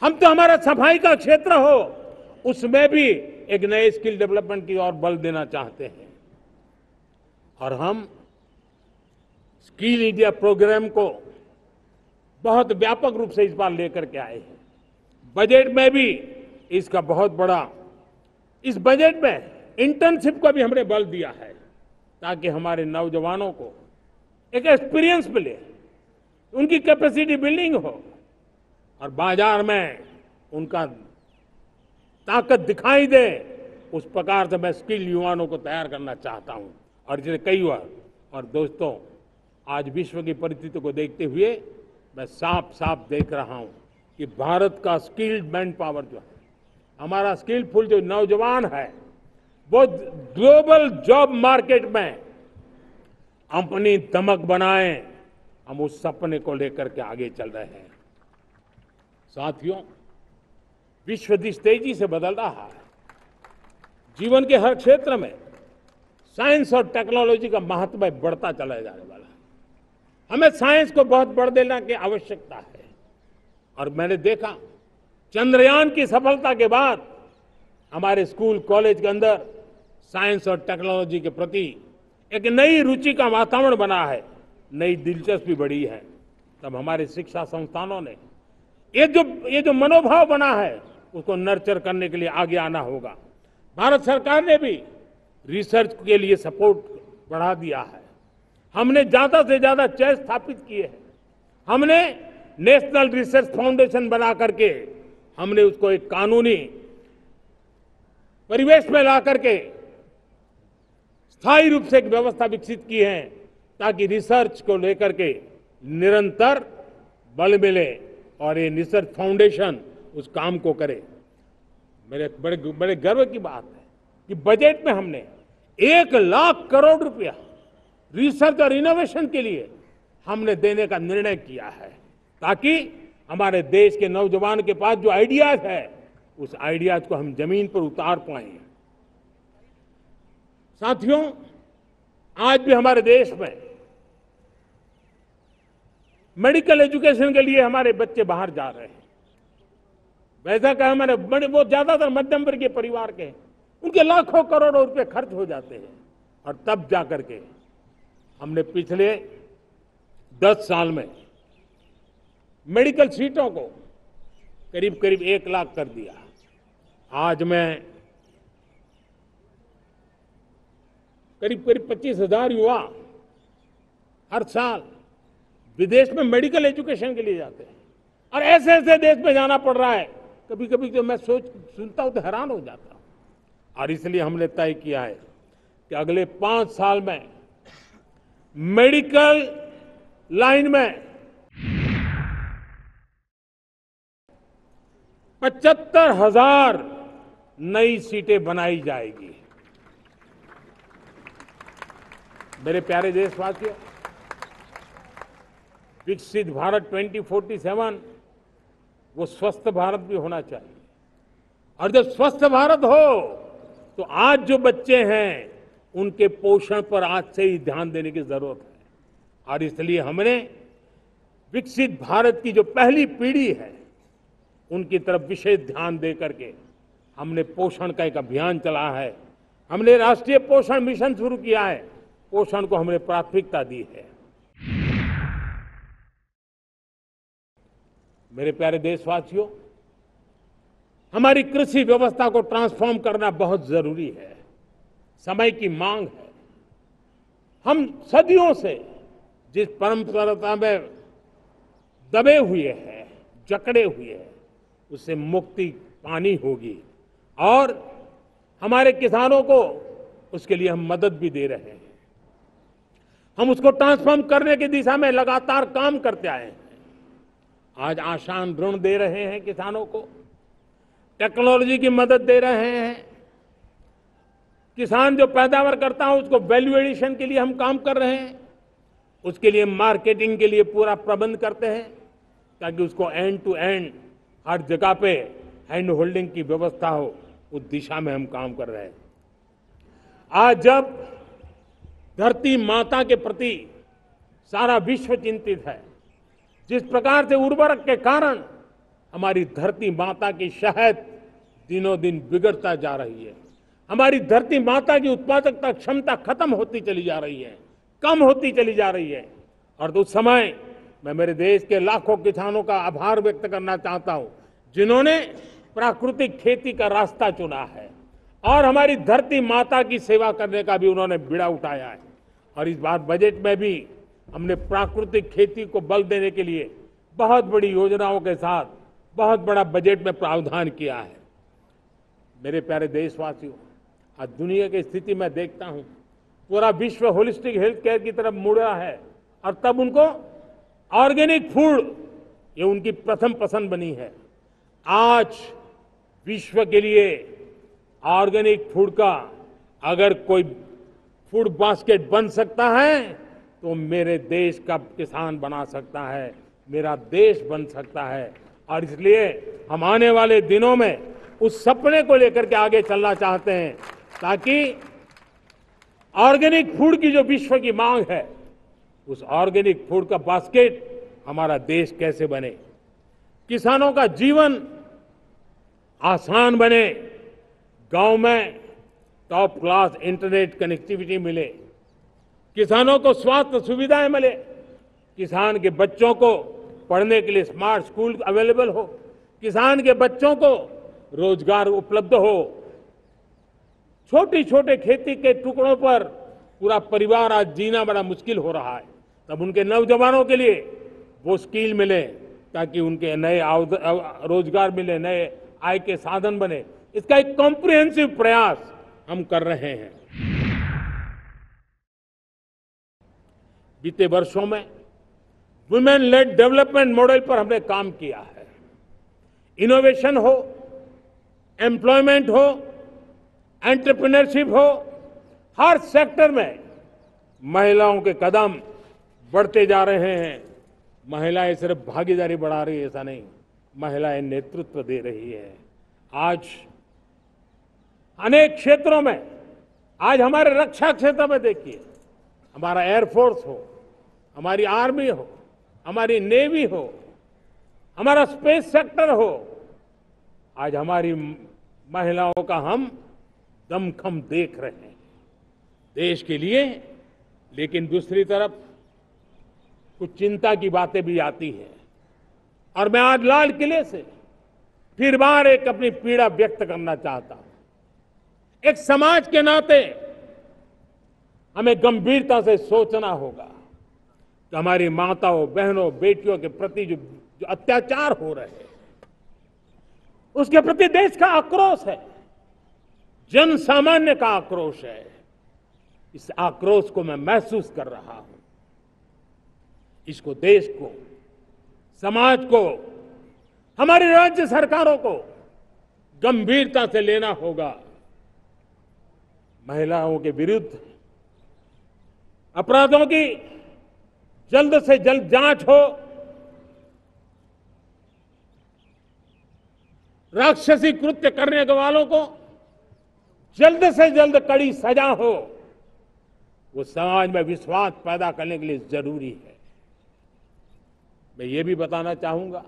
S1: हम तो हमारा सफाई का क्षेत्र हो, उसमें भी एक नए स्किल डेवलपमेंट की ओर बल देना चाहते हैं। और हम स्किल इंडिया प्रोग्राम को बहुत व्यापक रूप से इस बार लेकर के आए हैं। बजट में भी इसका बहुत बड़ा, इस बजट में इंटर्नशिप को भी हमने बल दिया है ताकि हमारे नौजवानों को एक एक्सपीरियंस मिले, उनकी कैपेसिटी बिल्डिंग हो और बाजार में उनका ताकत दिखाई दे। उस प्रकार से मैं स्किल युवाओं को तैयार करना चाहता हूं। और इसलिए कई बार, और दोस्तों, आज विश्व की परिस्थिति को देखते हुए मैं साफ साफ देख रहा हूं कि भारत का स्किल्ड मैन पावर जो है, हमारा स्किलफुल जो नौजवान है, वो ग्लोबल जॉब मार्केट में अपनी दमक बनाए। हम उस सपने को लेकर के आगे चल रहे हैं। साथियों, विश्व जिस तेजी से बदल रहा है, जीवन के हर क्षेत्र में साइंस और टेक्नोलॉजी का महत्व बढ़ता चला जाने वाला है। हमें साइंस को बहुत बढ़ देने की आवश्यकता है। और मैंने देखा चंद्रयान की सफलता के बाद हमारे स्कूल कॉलेज के अंदर साइंस और टेक्नोलॉजी के प्रति एक नई रुचि का वातावरण बना है, नई दिलचस्पी बढ़ी है। तब हमारे शिक्षा संस्थानों ने ये जो मनोभाव बना है उसको नर्चर करने के लिए आगे आना होगा। भारत सरकार ने भी रिसर्च के लिए सपोर्ट बढ़ा दिया है। हमने ज्यादा से ज्यादा चेयर स्थापित किए हैं। हमने नेशनल रिसर्च फाउंडेशन बना करके हमने उसको एक कानूनी परिवेश में ला करके स्थायी रूप से एक व्यवस्था विकसित की है ताकि रिसर्च को लेकर के निरंतर बल मिले और ये रिसर्च फाउंडेशन उस काम को करे। मेरे बड़े गर्व की बात है कि बजट में हमने 1 लाख करोड़ रुपया रिसर्च और इनोवेशन के लिए हमने देने का निर्णय किया है ताकि हमारे देश के नौजवान के पास जो आइडियाज है, उस आइडियाज को हम जमीन पर उतार पाए। साथियों, आज भी हमारे देश में मेडिकल एजुकेशन के लिए हमारे बच्चे बाहर जा रहे हैं। वैसा कहा मैंने, वो ज्यादातर मध्यम वर्गीय परिवार के हैं, उनके लाखों करोड़ों रुपए खर्च हो जाते हैं। और तब जाकर के हमने पिछले 10 साल में मेडिकल सीटों को करीब करीब 1 लाख कर दिया। आज मैं करीब करीब 25,000 युवा हर साल विदेश में मेडिकल एजुकेशन के लिए जाते हैं। और ऐसे ऐसे देश में जाना पड़ रहा है, कभी कभी तो मैं सुनता हूं तो हैरान हो जाता हूं। और इसलिए हमने तय किया है कि अगले 5 साल में मेडिकल लाइन में 75,000 नई सीटें बनाई जाएगी। मेरे प्यारे देशवासियों, विकसित भारत 2047 वो स्वस्थ भारत भी होना चाहिए। और जब स्वस्थ भारत हो तो आज जो बच्चे हैं उनके पोषण पर आज से ही ध्यान देने की जरूरत है। और इसलिए हमने विकसित भारत की जो पहली पीढ़ी है उनकी तरफ विशेष ध्यान दे करके हमने पोषण का एक अभियान चला है। हमने राष्ट्रीय पोषण मिशन शुरू किया है। पोषण को हमने प्राथमिकता दी है। मेरे प्यारे देशवासियों, हमारी कृषि व्यवस्था को ट्रांसफॉर्म करना बहुत जरूरी है, समय की मांग है। हम सदियों से जिस परंपरा में दबे हुए हैं, जकड़े हुए हैं, उससे मुक्ति पानी होगी। और हमारे किसानों को उसके लिए हम मदद भी दे रहे हैं। हम उसको ट्रांसफॉर्म करने की दिशा में लगातार काम करते आए हैं। आज आसान ऋण दे रहे हैं किसानों को, टेक्नोलॉजी की मदद दे रहे हैं। किसान जो पैदावार करता है उसको वैल्यू एडिशन के लिए हम काम कर रहे हैं। उसके लिए मार्केटिंग के लिए पूरा प्रबंध करते हैं ताकि उसको एंड टू एंड हर जगह पे हैंड होल्डिंग की व्यवस्था हो। उस दिशा में हम काम कर रहे हैं। आज जब धरती माता के प्रति सारा विश्व चिंतित है, जिस प्रकार से उर्वरक के कारण हमारी धरती माता की शहद दिनों दिन बिगड़ता जा रही है, हमारी धरती माता की उत्पादकता क्षमता खत्म होती चली जा रही है, कम होती चली जा रही है। और उस समय मैं मेरे देश के लाखों किसानों का आभार व्यक्त करना चाहता हूं जिन्होंने प्राकृतिक खेती का रास्ता चुना है और हमारी धरती माता की सेवा करने का भी उन्होंने बीड़ा उठाया है। और इस बार बजट में भी हमने प्राकृतिक खेती को बल देने के लिए बहुत बड़ी योजनाओं के साथ बहुत बड़ा बजट में प्रावधान किया है। मेरे प्यारे देशवासियों, आज दुनिया की स्थिति में देखता हूं, पूरा विश्व होलिस्टिक हेल्थ केयर की तरफ मुड़ रहा है। और तब उनको ऑर्गेनिक फूड ये उनकी प्रथम पसंद बनी है। आज विश्व के लिए ऑर्गेनिक फूड का अगर कोई फूड बास्केट बन सकता है तो मेरे देश का किसान बना सकता है, मेरा देश बन सकता है। और इसलिए हम आने वाले दिनों में उस सपने को लेकर के आगे चलना चाहते हैं ताकि ऑर्गेनिक फूड की जो विश्व की मांग है, उस ऑर्गेनिक फूड का बास्केट हमारा देश कैसे बने, किसानों का जीवन आसान बने, गांव में टॉप क्लास इंटरनेट कनेक्टिविटी मिले, किसानों को स्वास्थ्य सुविधाएं मिले, किसान के बच्चों को पढ़ने के लिए स्मार्ट स्कूल अवेलेबल हो, किसान के बच्चों को रोजगार उपलब्ध हो। छोटी छोटे खेती के टुकड़ों पर पूरा परिवार आज जीना बड़ा मुश्किल हो रहा है, तब उनके नौजवानों के लिए वो स्किल मिले ताकि उनके नए रोजगार मिले, नए आय के साधन बने। इसका एक कॉम्प्रिहेंसिव प्रयास हम कर रहे हैं। बीते वर्षों में वुमेन लेड डेवलपमेंट मॉडल पर हमने काम किया है। इनोवेशन हो, एम्प्लॉयमेंट हो, एंटरप्रेन्योरशिप हो, हर सेक्टर में महिलाओं के कदम बढ़ते जा रहे हैं। महिलाएं सिर्फ भागीदारी बढ़ा रही है ऐसा नहीं, महिलाएं नेतृत्व दे रही है। आज अनेक क्षेत्रों में, आज हमारे रक्षा क्षेत्र में देखिए, हमारा एयरफोर्स हो, हमारी आर्मी हो, हमारी नेवी हो, हमारा स्पेस सेक्टर हो, आज हमारी महिलाओं का हम दमखम देख रहे हैं देश के लिए। लेकिन दूसरी तरफ कुछ चिंता की बातें भी आती हैं और मैं आज लाल किले से फिर बार एक अपनी पीड़ा व्यक्त करना चाहता हूं। एक समाज के नाते हमें गंभीरता से सोचना होगा कि हमारी माताओं, बहनों, बेटियों के प्रति जो अत्याचार हो रहे हैं, उसके प्रति देश का आक्रोश है, जन सामान्य का आक्रोश है। इस आक्रोश को मैं महसूस कर रहा हूं। इसको देश को, समाज को, हमारी राज्य सरकारों को गंभीरता से लेना होगा। महिलाओं के विरुद्ध अपराधों की जल्द से जल्द जांच हो, राक्षसी कृत्य करने वालों को जल्द से जल्द कड़ी सजा हो, वो समाज में विश्वास पैदा करने के लिए जरूरी है। मैं ये भी बताना चाहूंगा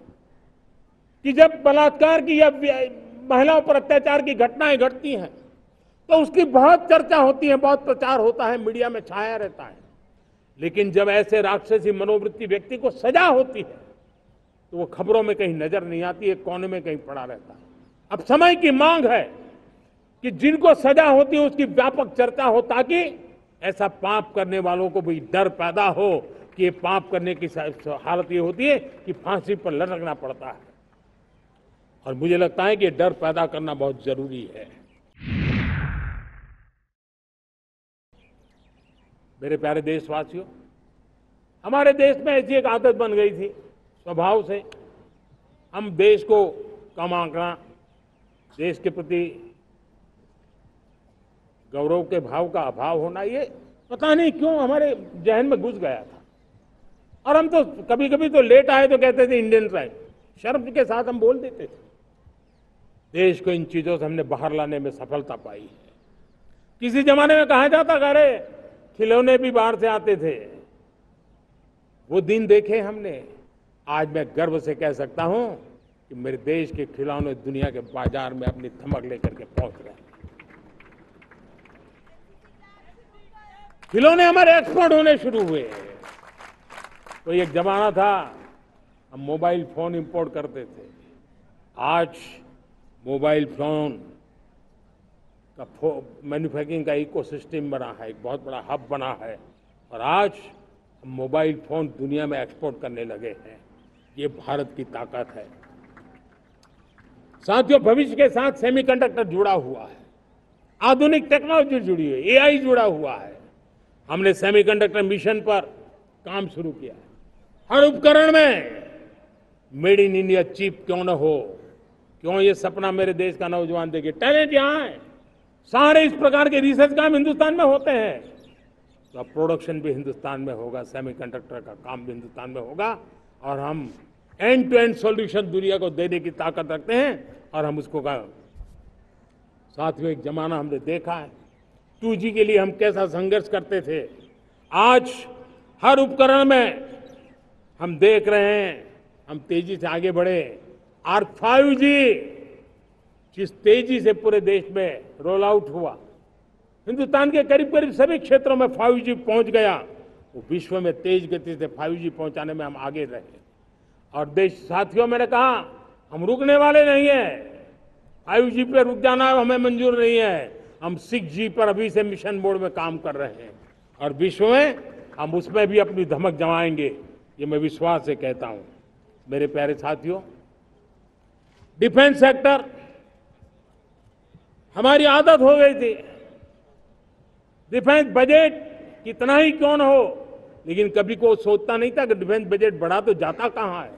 S1: कि जब बलात्कार की या महिलाओं पर अत्याचार की घटनाएं घटती हैं तो उसकी बहुत चर्चा होती है, बहुत प्रचार होता है, मीडिया में छाया रहता है। लेकिन जब ऐसे राक्षसी मनोवृत्ति व्यक्ति को सजा होती है तो वो खबरों में कहीं नजर नहीं आती है, कोने में कहीं पड़ा रहता है। अब समय की मांग है कि जिनको सजा होती है उसकी व्यापक चर्चा हो, ताकि ऐसा पाप करने वालों को भी डर पैदा हो कि ये पाप करने की हालत ये होती है कि फांसी पर लटकना पड़ता है। और मुझे लगता है कि ये डर पैदा करना बहुत जरूरी है। मेरे प्यारे देशवासियों, हमारे देश में ऐसी एक आदत बन गई थी स्वभाव से, हम देश को कम आंकना, देश के प्रति गौरव के भाव का अभाव होना, ये पता नहीं क्यों हमारे जहन में घुस गया था। और हम तो कभी कभी तो लेट आए तो कहते थे इंडियन ट्राइब, शर्म के साथ हम बोल देते थे। देश को इन चीजों से हमने बाहर लाने में सफलता पाई है। किसी जमाने में कहा जाता था अरे खिलौने भी बाहर से आते थे, वो दिन देखे हमने। आज मैं गर्व से कह सकता हूं कि मेरे देश के खिलौने दुनिया के बाजार में अपनी धमक लेकर के पहुंच गए। खिलौने हमारे एक्सपोर्ट होने शुरू हुए। तो एक जमाना था हम मोबाइल फोन इंपोर्ट करते थे, आज मोबाइल फोन का मैन्युफैक्चरिंग का इकोसिस्टम बना है, एक बहुत बड़ा हब बना है, और आज हम मोबाइल फोन दुनिया में एक्सपोर्ट करने लगे हैं। ये भारत की ताकत है। साथियों, भविष्य के साथ सेमीकंडक्टर जुड़ा हुआ है, आधुनिक टेक्नोलॉजी जुड़ी है, एआई जुड़ा हुआ है। हमने सेमीकंडक्टर मिशन पर काम शुरू किया है। हर उपकरण में मेड इन इंडिया चिप क्यों न हो, क्यों ये सपना मेरे देश का नौजवान देखे। टैलेंट यहाँ है, सारे इस प्रकार के रिसर्च काम हिंदुस्तान में होते हैं, तो अब प्रोडक्शन भी हिंदुस्तान में होगा, सेमीकंडक्टर का काम भी हिंदुस्तान में होगा, और हम एंड टू एंड सॉल्यूशन दुनिया को देने की ताकत रखते हैं। और हम उसको साथियों, एक जमाना हमने देखा है 2G के लिए हम कैसा संघर्ष करते थे। आज हर उपकरण में हम देख रहे हैं, हम तेजी से आगे बढ़े। और 5G जिस तेजी से पूरे देश में रोल आउट हुआ, हिंदुस्तान के करीब करीब सभी क्षेत्रों में 5G पहुंच गया। वो विश्व में तेज गति से 5G पहुंचाने में हम आगे रहे। और देश साथियों, मैंने कहा हम रुकने वाले नहीं हैं। 5G पे रुक जाना हमें मंजूर नहीं है। हम 6G पर अभी से मिशन मोड में काम कर रहे हैं, और विश्व में हम उसमें भी अपनी धमक जमाएंगे, ये मैं विश्वास से कहता हूं। मेरे प्यारे साथियों, डिफेंस सेक्टर, हमारी आदत हो गई थी डिफेंस बजट कितना ही क्यों न हो, लेकिन कभी कोई सोचता नहीं था कि डिफेंस बजट बढ़ा तो जाता कहां है।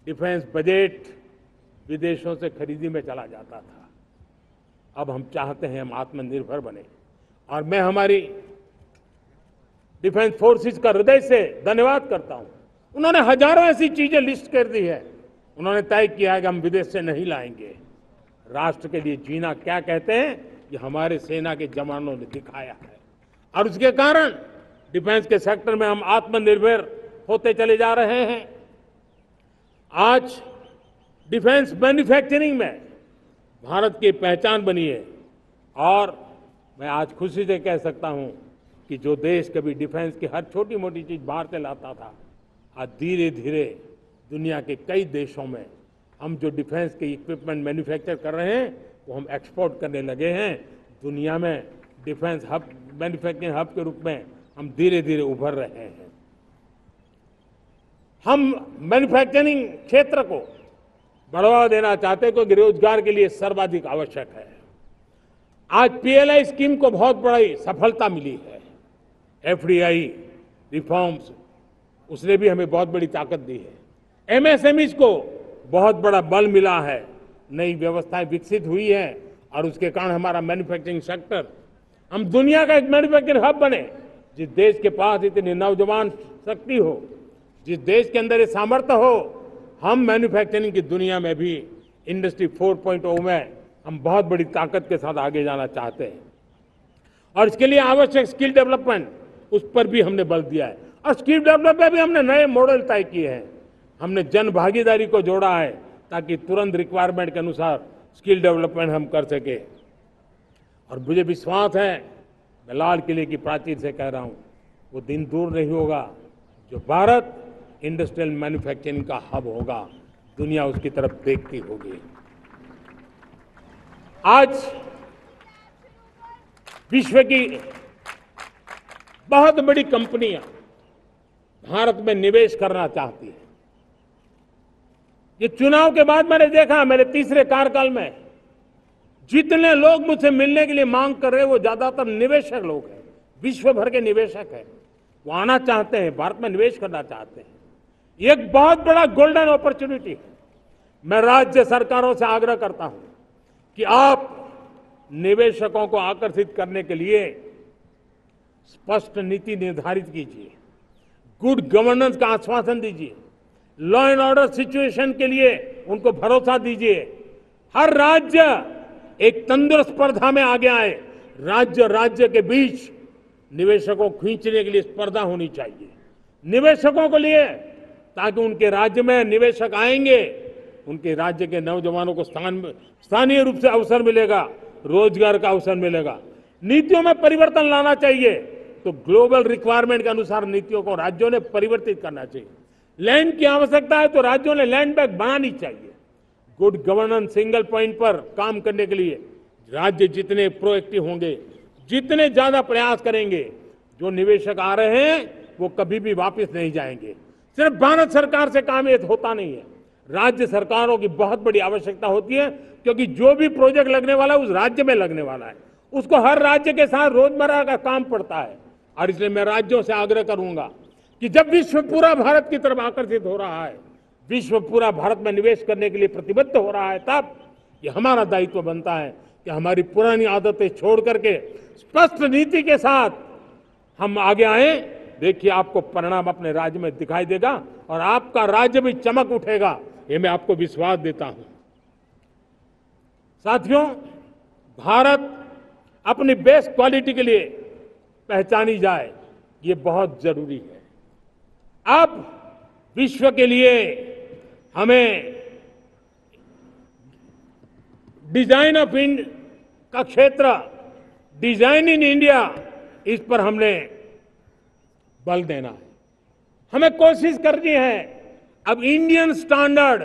S1: डिफेंस बजट विदेशों से खरीदी में चला जाता था। अब हम चाहते हैं हम आत्मनिर्भर बने, और मैं हमारी डिफेंस फोर्सेस का हृदय से धन्यवाद करता हूं। उन्होंने हजारों ऐसी चीजें लिस्ट कर दी है। उन्होंने तय किया है कि हम विदेश से नहीं लाएंगे। राष्ट्र के लिए जीना क्या कहते हैं, ये हमारे सेना के जवानों ने दिखाया है। और उसके कारण डिफेंस के सेक्टर में हम आत्मनिर्भर होते चले जा रहे हैं। आज डिफेंस मैन्युफैक्चरिंग में भारत की पहचान बनी है। और मैं आज खुशी से कह सकता हूं कि जो देश कभी डिफेंस की हर छोटी मोटी चीज बाहर से लाता था, आज धीरे धीरे दुनिया के कई देशों में हम जो डिफेंस के इक्विपमेंट मैन्युफैक्चर कर रहे हैं वो हम एक्सपोर्ट करने लगे हैं। दुनिया में डिफेंस हब, मैन्युफैक्चरिंग हब के रूप में हम धीरे धीरे उभर रहे हैं। हम मैन्युफैक्चरिंग क्षेत्र को बढ़ावा देना चाहते हैं क्योंकि रोजगार के लिए सर्वाधिक आवश्यक है। आज पीएलआई स्कीम को बहुत बड़ी सफलता मिली है। एफडीआई रिफॉर्म्स, उसने भी हमें बहुत बड़ी ताकत दी है। एमएसएमईज को बहुत बड़ा बल मिला है, नई व्यवस्थाएं विकसित हुई है और उसके कारण हमारा मैन्युफैक्चरिंग सेक्टर, हम दुनिया का एक मैन्युफैक्चरिंग हब बने। जिस देश के पास इतनी नौजवान शक्ति हो, जिस देश के अंदर ये सामर्थ्य हो, हम मैन्युफैक्चरिंग की दुनिया में भी इंडस्ट्री 4.0 में हम बहुत बड़ी ताकत के साथ आगे जाना चाहते हैं। और इसके लिए आवश्यक स्किल डेवलपमेंट, उस पर भी हमने बल दिया है। और स्किल डेवलपमेंट में भी हमने नए मॉडल तय किए हैं। हमने जन भागीदारी को जोड़ा है ताकि तुरंत रिक्वायरमेंट के अनुसार स्किल डेवलपमेंट हम कर सके। और मुझे विश्वास है, मैं लाल किले की प्राचीर से कह रहा हूं, वो दिन दूर नहीं होगा जो भारत इंडस्ट्रियल मैन्युफैक्चरिंग का हब होगा। दुनिया उसकी तरफ देखती होगी। आज विश्व की बहुत बड़ी कंपनियां भारत में निवेश करना चाहती हैं। ये चुनाव के बाद मैंने देखा, मेरे तीसरे कार्यकाल में जितने लोग मुझसे मिलने के लिए मांग कर रहे हैं वो ज्यादातर निवेशक लोग हैं, विश्व भर के निवेशक हैं। वो आना चाहते हैं, भारत में निवेश करना चाहते हैं। ये एक बहुत बड़ा गोल्डन अपॉर्चुनिटी है। मैं राज्य सरकारों से आग्रह करता हूं कि आप निवेशकों को आकर्षित करने के लिए स्पष्ट नीति निर्धारित कीजिए, गुड गवर्नेंस का आश्वासन दीजिए, लॉ एंड ऑर्डर सिचुएशन के लिए उनको भरोसा दीजिए। हर राज्य एक तंदुरुस्त स्पर्धा में आगे आए। राज्य राज्य के बीच निवेशकों को खींचने के लिए स्पर्धा होनी चाहिए निवेशकों के लिए, ताकि उनके राज्य में निवेशक आएंगे, उनके राज्य के नौजवानों को स्थानीय रूप से अवसर मिलेगा, रोजगार का अवसर मिलेगा। नीतियों में परिवर्तन लाना चाहिए तो ग्लोबल रिक्वायरमेंट के अनुसार नीतियों को राज्यों ने परिवर्तित करना चाहिए। लैंड की आवश्यकता है तो राज्यों ने लैंड बैंक बनानी चाहिए। गुड गवर्नेंस सिंगल पॉइंट पर काम करने के लिए राज्य जितने प्रोएक्टिव होंगे, जितने ज्यादा प्रयास करेंगे, जो निवेशक आ रहे हैं वो कभी भी वापस नहीं जाएंगे। सिर्फ भारत सरकार से काम ये होता नहीं है, राज्य सरकारों की बहुत बड़ी आवश्यकता होती है, क्योंकि जो भी प्रोजेक्ट लगने वाला है उस राज्य में लगने वाला है, उसको हर राज्य के साथ रोजमर्रा का काम पड़ता है। और इसलिए मैं राज्यों से आग्रह करूंगा कि जब विश्व पूरा भारत की तरफ आकर्षित हो रहा है, विश्व पूरा भारत में निवेश करने के लिए प्रतिबद्ध हो रहा है, तब ये हमारा दायित्व बनता है कि हमारी पुरानी आदतें छोड़ करके स्पष्ट नीति के साथ हम आगे आए। देखिए, आपको परिणाम अपने राज्य में दिखाई देगा और आपका राज्य भी चमक उठेगा, ये मैं आपको विश्वास देता हूं। साथियों, भारत अपनी बेस्ट क्वालिटी के लिए पहचानी जाए, ये बहुत जरूरी है। अब विश्व के लिए हमें डिजाइन ऑफ इंडिया का क्षेत्र, डिजाइन इन इंडिया, इस पर हमने बल देना है। हमें कोशिश करनी है अब इंडियन स्टैंडर्ड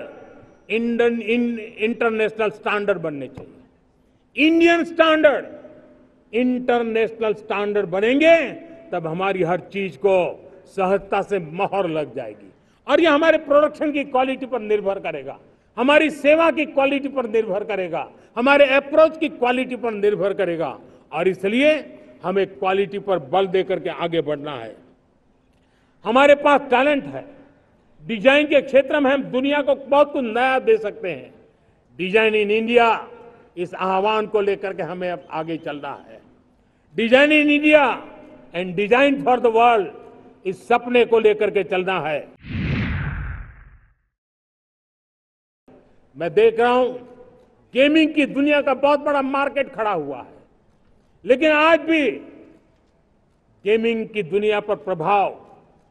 S1: इंटरनेशनल स्टैंडर्ड बनने चाहिए। इंडियन स्टैंडर्ड इंटरनेशनल स्टैंडर्ड बनेंगे तब हमारी हर चीज को सहजता से मोहर लग जाएगी और ये हमारे प्रोडक्शन की क्वालिटी पर निर्भर करेगा, हमारी सेवा की क्वालिटी पर निर्भर करेगा, हमारे अप्रोच की क्वालिटी पर निर्भर करेगा। और इसलिए हमें क्वालिटी पर बल देकर के आगे बढ़ना है। हमारे पास टैलेंट है, डिजाइन के क्षेत्र में हम दुनिया को बहुत कुछ नया दे सकते हैं। डिजाइन इन इंडिया, इस आह्वान को लेकर के हमें अब आगे चलना है। Design in India and design for the world, इस सपने को लेकर के चलना है। मैं देख रहा हूं गेमिंग की दुनिया का बहुत बड़ा मार्केट खड़ा हुआ है, लेकिन आज भी गेमिंग की दुनिया पर प्रभाव,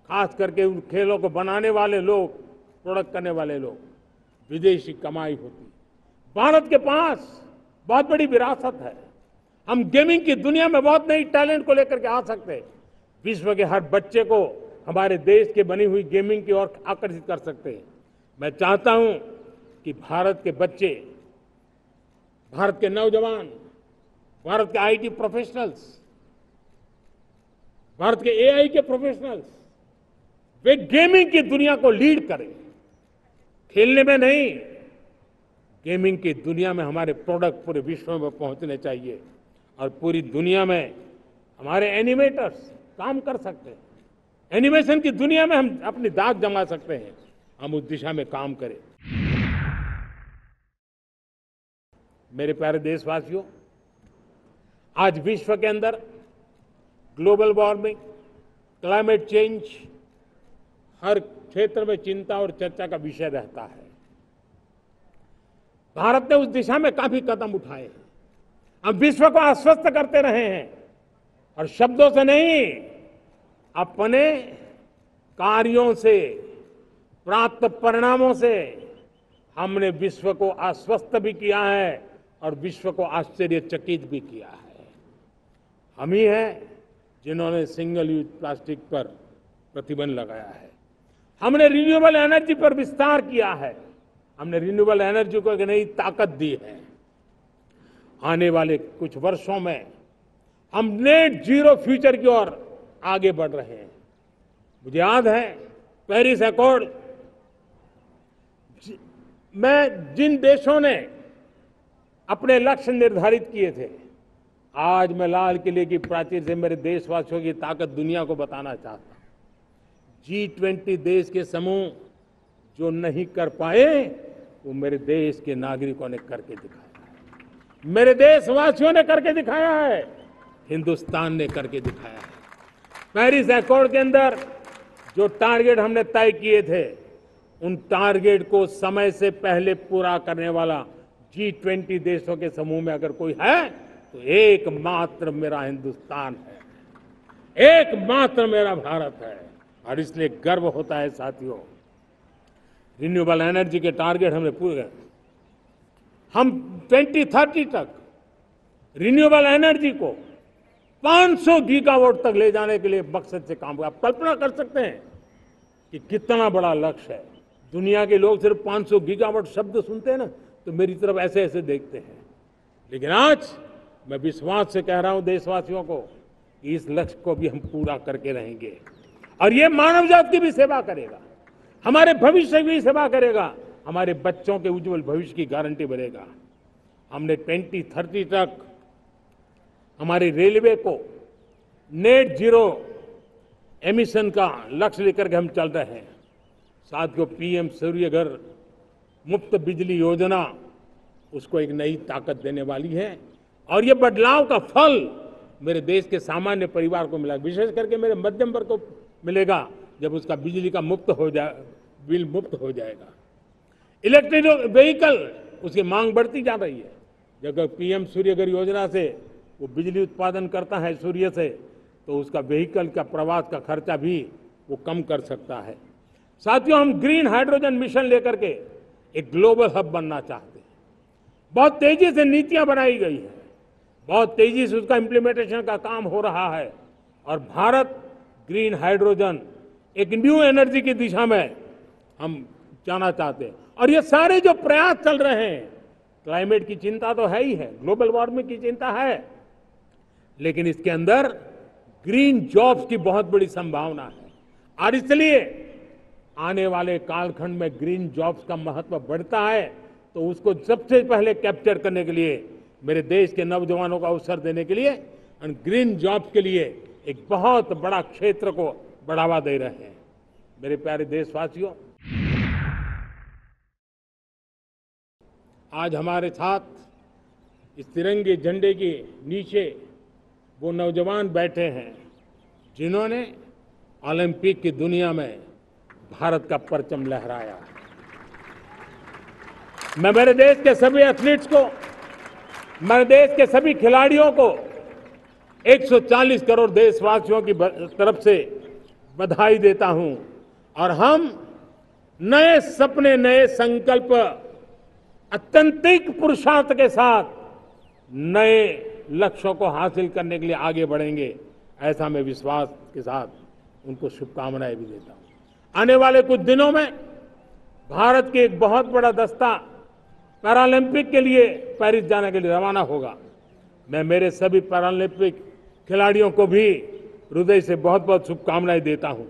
S1: खास करके उन खेलों को बनाने वाले लोग, प्रोडक्ट करने वाले लोग, विदेशी कमाई होती। भारत के पास बहुत बड़ी विरासत है। हम गेमिंग की दुनिया में बहुत नई टैलेंट को लेकर के आ सकते हैं। विश्व के हर बच्चे को हमारे देश के बनी हुई गेमिंग की ओर आकर्षित कर सकते हैं। मैं चाहता हूं कि भारत के बच्चे, भारत के नौजवान, भारत के आईटी प्रोफेशनल्स, भारत के एआई के प्रोफेशनल्स, वे गेमिंग की दुनिया को लीड करें। खेलने में नहीं, गेमिंग की दुनिया में हमारे प्रोडक्ट पूरे विश्व में पहुंचने चाहिए और पूरी दुनिया में हमारे एनिमेटर्स काम कर सकते हैं। एनिमेशन की दुनिया में हम अपनी दाग जमा सकते हैं। हम उस दिशा में काम करें। मेरे प्यारे देशवासियों, आज विश्व के अंदर ग्लोबल वार्मिंग, क्लाइमेट चेंज हर क्षेत्र में चिंता और चर्चा का विषय रहता है। भारत ने उस दिशा में काफी कदम उठाए हैं। हम विश्व को आश्वस्त करते रहे हैं और शब्दों से नहीं, अपने कार्यों से, प्राप्त परिणामों से हमने विश्व को आश्वस्त भी किया है और विश्व को आश्चर्यचकित भी किया है। हम ही हैं जिन्होंने सिंगल यूज प्लास्टिक पर प्रतिबंध लगाया है। हमने रिन्यूएबल एनर्जी पर विस्तार किया है। हमने रिन्यूएबल एनर्जी को एक नई ताकत दी है। आने वाले कुछ वर्षों में हम नेट जीरो फ्यूचर की ओर आगे बढ़ रहे हैं। मुझे याद है पेरिस अकॉर्ड में जिन देशों ने अपने लक्ष्य निर्धारित किए थे, आज मैं लाल किले की प्राचीर से मेरे देशवासियों की ताकत दुनिया को बताना चाहता हूं। G20 देश के समूह जो नहीं कर पाए, वो मेरे देश के नागरिकों ने करके दिखाया है। मेरे देशवासियों ने करके दिखाया है। हिंदुस्तान ने करके दिखाया है। पेरिस अकॉर्ड के अंदर जो टारगेट हमने तय किए थे, उन टारगेट को समय से पहले पूरा करने वाला G20 देशों के समूह में अगर कोई है तो एकमात्र मेरा हिंदुस्तान है, एकमात्र मेरा भारत है। और इसलिए गर्व होता है साथियों। रिन्यूएबल एनर्जी के टारगेट हमने पूरे किए। हम 2030 तक रिन्यूएबल एनर्जी को 500 गीगावाट तक ले जाने के लिए मकसद से काम कर। आप कल्पना कर सकते हैं कि कितना बड़ा लक्ष्य है। दुनिया के लोग सिर्फ 500 गीगावाट शब्द सुनते हैं ना, तो मेरी तरफ ऐसे ऐसे देखते हैं। लेकिन आज मैं विश्वास से कह रहा हूं देशवासियों को कि इस लक्ष्य को भी हम पूरा करके रहेंगे और ये मानव जाति की भी सेवा करेगा, हमारे भविष्य की भी सेवा करेगा, हमारे बच्चों के उज्जवल भविष्य की गारंटी बनेगा। हमने 2030 तक हमारी रेलवे को नेट जीरो एमिशन का लक्ष्य लेकर के हम चल रहे हैं। साथियों, पीएम सूर्य घर मुफ्त बिजली योजना उसको एक नई ताकत देने वाली है और ये बदलाव का फल मेरे देश के सामान्य परिवार को मिला, विशेष करके मेरे मध्यम वर्ग को मिलेगा जब उसका बिजली का बिल मुक्त हो जाएगा। इलेक्ट्रिक व्हीकल उसकी मांग बढ़ती जा रही है। जब पीएम सूर्य घर योजना से वो बिजली उत्पादन करता है सूर्य से, तो उसका व्हीकल का प्रवास का खर्चा भी वो कम कर सकता है। साथियों, हम ग्रीन हाइड्रोजन मिशन लेकर के एक ग्लोबल हब बनना चाहते हैं। बहुत तेजी से नीतियां बनाई गई है, बहुत तेजी से उसका इम्प्लीमेंटेशन का काम हो रहा है और भारत ग्रीन हाइड्रोजन एक न्यू एनर्जी की दिशा में हम जाना चाहते हैं। और ये सारे जो प्रयास चल रहे हैं, क्लाइमेट की चिंता तो है ही है, ग्लोबल वार्मिंग की चिंता है, लेकिन इसके अंदर ग्रीन जॉब्स की बहुत बड़ी संभावना है और इसलिए आने वाले कालखंड में ग्रीन जॉब्स का महत्व बढ़ता है। तो उसको सबसे पहले कैप्चर करने के लिए मेरे देश के नौजवानों को अवसर देने के लिए और ग्रीन जॉब्स के लिए एक बहुत बड़ा क्षेत्र को बढ़ावा दे रहे हैं। मेरे प्यारे देशवासियों, आज हमारे साथ इस तिरंगे झंडे के नीचे वो नौजवान बैठे हैं जिन्होंने ओलंपिक की दुनिया में भारत का परचम लहराया। मैं मेरे देश के सभी एथलीट्स को, मेरे देश के सभी खिलाड़ियों को 140 करोड़ देशवासियों की तरफ से बधाई देता हूं और हम नए सपने, नए संकल्प, अत्यंतिक पुरुषार्थ के साथ नए लक्ष्यों को हासिल करने के लिए आगे बढ़ेंगे, ऐसा मैं विश्वास के साथ उनको शुभकामनाएं भी देता हूं। आने वाले कुछ दिनों में भारत के एक बहुत बड़ा दस्ता पैरालंपिक के लिए पेरिस जाने के लिए रवाना होगा। मैं मेरे सभी पैरालंपिक खिलाड़ियों को भी हृदय से बहुत बहुत शुभकामनाएं देता हूं।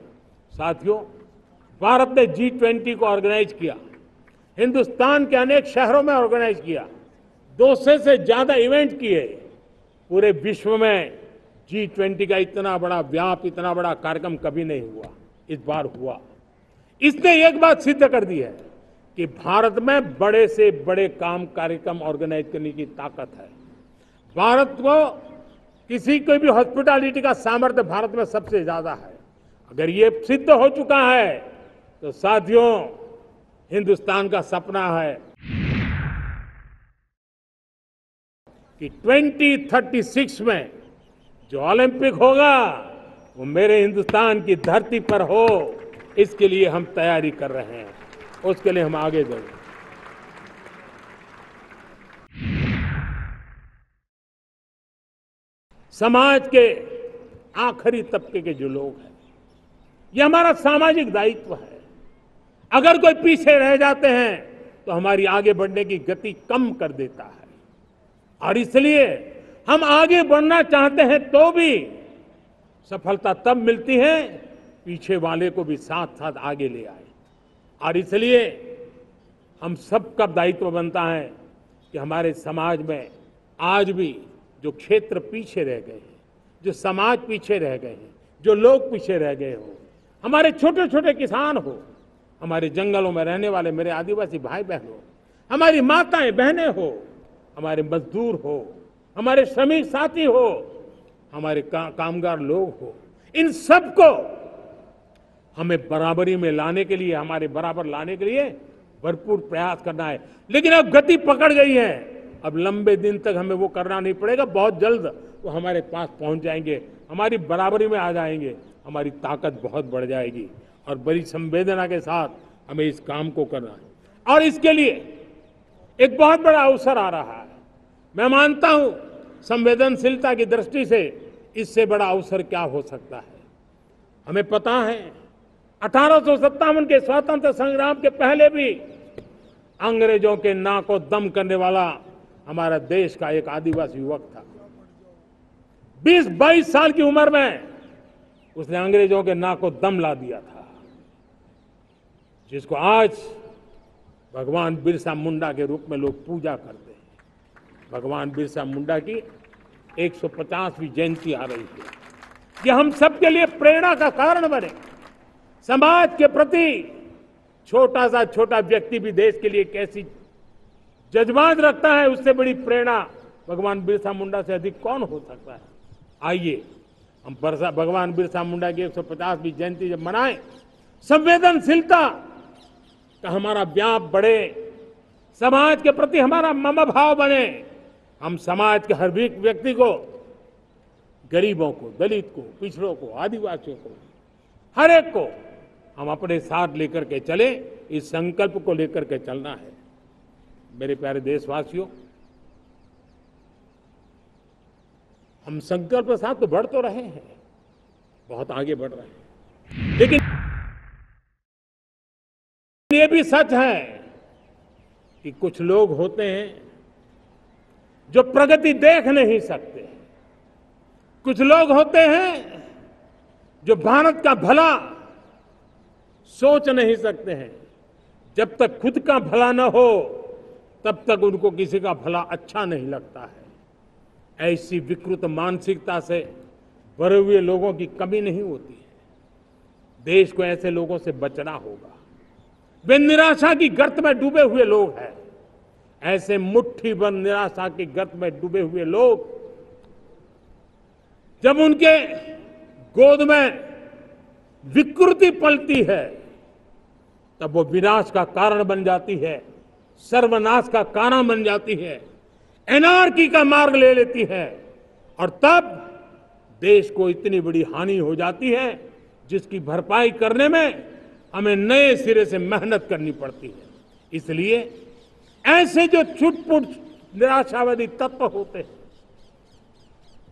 S1: साथियों, भारत ने G20 को ऑर्गेनाइज किया, हिंदुस्तान के अनेक शहरों में ऑर्गेनाइज किया, 200 से ज्यादा इवेंट किए। पूरे विश्व में G20 का इतना बड़ा व्याप, इतना बड़ा कार्यक्रम कभी नहीं हुआ, इस बार हुआ। इसने एक बात सिद्ध कर दी है कि भारत में बड़े से बड़े कार्यक्रम ऑर्गेनाइज करने की ताकत है। भारत को किसी कोई भी हॉस्पिटैलिटी का सामर्थ्य भारत में सबसे ज्यादा है। अगर ये सिद्ध हो चुका है तो साथियों, हिंदुस्तान का सपना है कि 2036 में जो ओलंपिक होगा वो मेरे हिंदुस्तान की धरती पर हो। इसके लिए हम तैयारी कर रहे हैं, उसके लिए हम आगे बढ़ेंगे। समाज के आखिरी तबके के जो लोग हैं, ये हमारा सामाजिक दायित्व है। अगर कोई पीछे रह जाते हैं तो हमारी आगे बढ़ने की गति कम कर देता है और इसलिए हम आगे बढ़ना चाहते हैं तो भी सफलता तब मिलती है पीछे वाले को भी साथ साथ आगे ले आए। और इसलिए हम सबका दायित्व बनता है कि हमारे समाज में आज भी जो क्षेत्र पीछे रह गए हैं, जो समाज पीछे रह गए हैं, जो लोग पीछे रह गए हो, हमारे छोटे छोटे किसान हो, हमारे जंगलों में रहने वाले मेरे आदिवासी भाई बहन हो, हमारी माताएं बहनें हो, हमारे मजदूर हो, हमारे श्रमिक साथी हो, हमारे कामगार लोग हो, इन सबको हमें बराबरी में लाने के लिए, हमारे बराबर लाने के लिए भरपूर प्रयास करना है। लेकिन अब गति पकड़ गई है, अब लंबे दिन तक हमें वो करना नहीं पड़ेगा, बहुत जल्द वो हमारे पास पहुंच जाएंगे, हमारी बराबरी में आ जाएंगे, हमारी ताकत बहुत बढ़ जाएगी और बड़ी संवेदना के साथ हमें इस काम को करना है। और इसके लिए एक बहुत बड़ा अवसर आ रहा है। मैं मानता हूं संवेदनशीलता की दृष्टि से इससे बड़ा अवसर क्या हो सकता है। हमें पता है 1857 के स्वतंत्र संग्राम के पहले भी अंग्रेजों के नाक को दम करने वाला हमारा देश का एक आदिवासी युवक था। 20-22 साल की उम्र में उसने अंग्रेजों के नाक को दम ला दिया था, जिसको आज भगवान बिरसा मुंडा के रूप में लोग पूजा करते हैं। भगवान बिरसा मुंडा की 150वीं जयंती आ रही है। ये हम सबके लिए प्रेरणा का कारण बने। समाज के प्रति छोटा व्यक्ति भी देश के लिए कैसी जज्बात रखता है, उससे बड़ी प्रेरणा भगवान बिरसा मुंडा से अधिक कौन हो सकता है। आइए हम भगवान बिरसा मुंडा की 150वीं जयंती जब मनाएं, संवेदनशीलता का हमारा व्याप बढ़े, समाज के प्रति हमारा ममभाव बने। हम समाज के हर व्यक्ति को, गरीबों को, दलित को, पिछड़ों को, आदिवासियों को, हर एक को हम अपने साथ लेकर के चले। इस संकल्प को लेकर के चलना है। मेरे प्यारे देशवासियों, हम संकल्प के साथ तो बढ़ तो रहे हैं, बहुत आगे बढ़ रहे हैं, लेकिन ये भी सच है कि कुछ लोग होते हैं जो प्रगति देख नहीं सकते। कुछ लोग होते हैं जो भारत का भला सोच नहीं सकते हैं। जब तक खुद का भला न हो तब तक उनको किसी का भला अच्छा नहीं लगता है। ऐसी विकृत मानसिकता से भरे हुए लोगों की कमी नहीं होती है। देश को ऐसे लोगों से बचना होगा। वे निराशा की गर्त में डूबे हुए लोग हैं। ऐसे मुट्ठी भर निराशा की गर्त में डूबे हुए लोग जब उनके गोद में विकृति पलती है तब वो विनाश का कारण बन जाती है। सर्वनाश का कारण बन जाती है, एनार्की का मार्ग ले लेती है, और तब देश को इतनी बड़ी हानि हो जाती है जिसकी भरपाई करने में हमें नए सिरे से मेहनत करनी पड़ती है। इसलिए ऐसे जो छुटपुट निराशावादी तत्व होते हैं,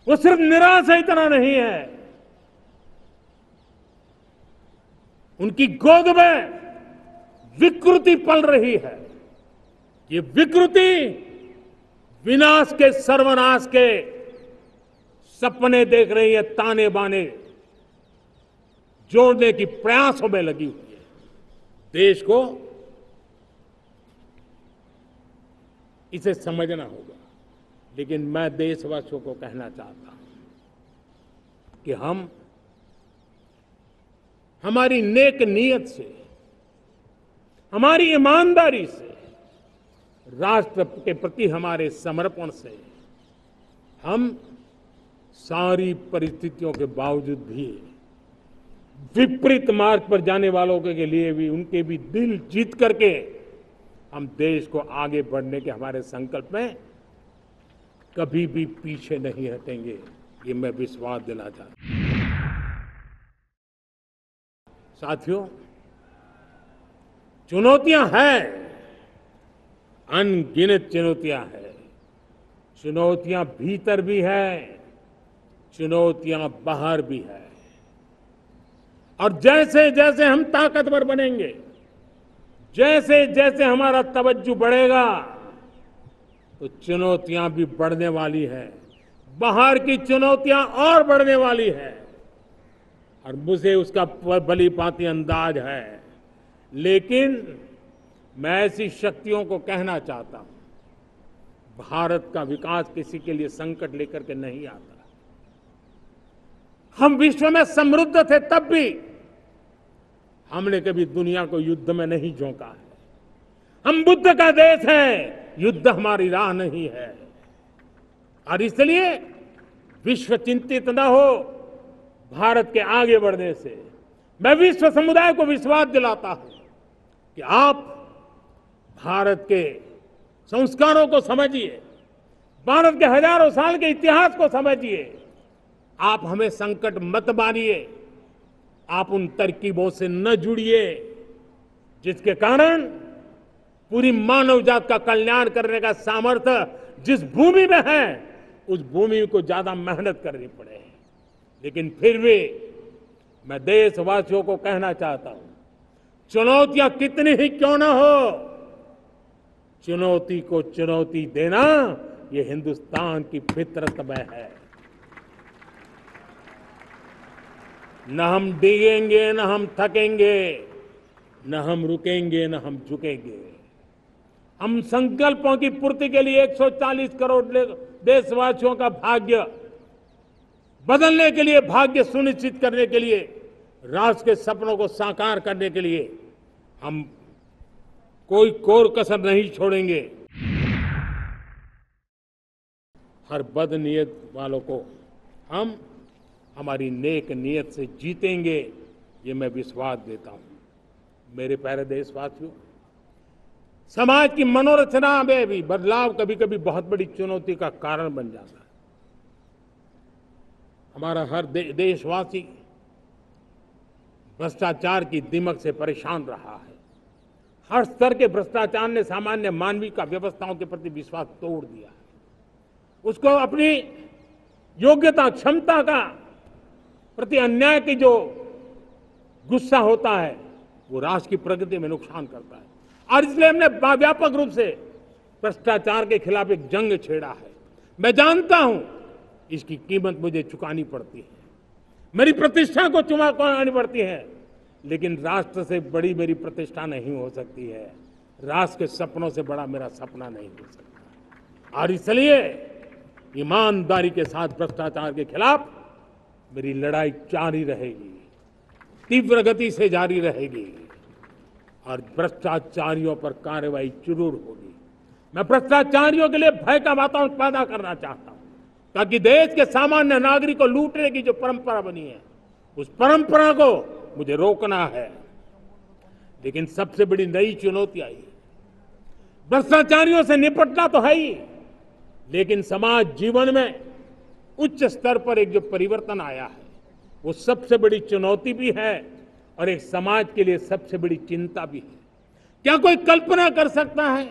S1: वो सिर्फ निराशा इतना नहीं है, उनकी गोद में विकृति पल रही है। ये विकृति विनाश के, सर्वनाश के सपने देख रही है, ताने बाने जोड़ने की प्रयासों में लगी हुई है। देश को इसे समझना होगा। लेकिन मैं देशवासियों को कहना चाहता हूं कि हम हमारी नेक नीयत से, हमारी ईमानदारी से, राष्ट्र के प्रति हमारे समर्पण से हम सारी परिस्थितियों के बावजूद भी विपरीत मार्ग पर जाने वालों के लिए भी, उनके भी दिल जीत करके हम देश को आगे बढ़ने के हमारे संकल्प में कभी भी पीछे नहीं हटेंगे। ये मैं विश्वास दिला चाहता हूं। साथियों, चुनौतियां हैं, अनगिनत चुनौतियां हैं। चुनौतियां भीतर भी है, चुनौतियां बाहर भी है। और जैसे जैसे हम ताकतवर बनेंगे, जैसे जैसे हमारा तवज्जो बढ़ेगा, तो चुनौतियां भी बढ़ने वाली है, बाहर की चुनौतियां और बढ़ने वाली है। और मुझे उसका भली भांति अंदाज है। लेकिन मैं ऐसी शक्तियों को कहना चाहता हूं, भारत का विकास किसी के लिए संकट लेकर के नहीं आता। हम विश्व में समृद्ध थे, तब भी हमने कभी दुनिया को युद्ध में नहीं झोंका है। हम बुद्ध का देश है, युद्ध हमारी राह नहीं है। और इसलिए विश्व चिंतित न हो भारत के आगे बढ़ने से। मैं विश्व समुदाय को विश्वास दिलाता हूं कि आप भारत के संस्कारों को समझिए, भारत के हजारों साल के इतिहास को समझिए। आप हमें संकट मत मानिए, आप उन तरकीबों से न जुड़िए जिसके कारण पूरी मानव जात का कल्याण करने का सामर्थ्य जिस भूमि में है, उस भूमि को ज्यादा मेहनत करनी पड़े। लेकिन फिर भी मैं देशवासियों को कहना चाहता हूं, चुनौतियां कितनी ही क्यों न हो, चुनौती को चुनौती देना ये हिंदुस्तान की फितरत में है। न हम डिगेंगे, न हम थकेंगे, न हम रुकेंगे, न हम झुकेंगे। हम संकल्पों की पूर्ति के लिए 140 करोड़ देशवासियों का भाग्य बदलने के लिए, भाग्य सुनिश्चित करने के लिए, राष्ट्र के सपनों को साकार करने के लिए हम कोई कोर कसर नहीं छोड़ेंगे। हर बदनीयत वालों को हम हमारी नेक नीयत से जीतेंगे, ये मैं विश्वास देता हूं। मेरे प्यारे देशवासियों, समाज की मनोरचना में भी बदलाव कभी कभी बहुत बड़ी चुनौती का कारण बन जाता है। हमारा हर देशवासी भ्रष्टाचार की दिमक से परेशान रहा है। हर स्तर के भ्रष्टाचार ने सामान्य मानवीय का व्यवस्थाओं के प्रति विश्वास तोड़ दिया है। उसको अपनी योग्यता, क्षमता का प्रति अन्याय की जो गुस्सा होता है, वो राष्ट्र की प्रगति में नुकसान करता है। और इसलिए हमने व्यापक रूप से भ्रष्टाचार के खिलाफ एक जंग छेड़ा है। मैं जानता हूं इसकी कीमत मुझे चुकानी पड़ती है, मेरी प्रतिष्ठा को चुकानी पड़ती है, लेकिन राष्ट्र से बड़ी मेरी प्रतिष्ठा नहीं हो सकती है, राष्ट्र के सपनों से बड़ा मेरा सपना नहीं हो सकता। और इसलिए ईमानदारी के साथ भ्रष्टाचार के खिलाफ मेरी लड़ाई जारी रहेगी, तीव्र गति से जारी रहेगी, और भ्रष्टाचारियों पर कार्रवाई जरूर होगी। मैं भ्रष्टाचारियों के लिए भय का वातावरण पैदा करना चाहता हूं, ताकि देश के सामान्य नागरिक को लूटने की जो परंपरा बनी है, उस परंपरा को मुझे रोकना है। लेकिन सबसे बड़ी नई चुनौती आई, भ्रष्टाचारियों से निपटना तो है ही, लेकिन समाज जीवन में उच्च स्तर पर एक जो परिवर्तन आया है वो सबसे बड़ी चुनौती भी है और एक समाज के लिए सबसे बड़ी चिंता भी है। क्या कोई कल्पना कर सकता है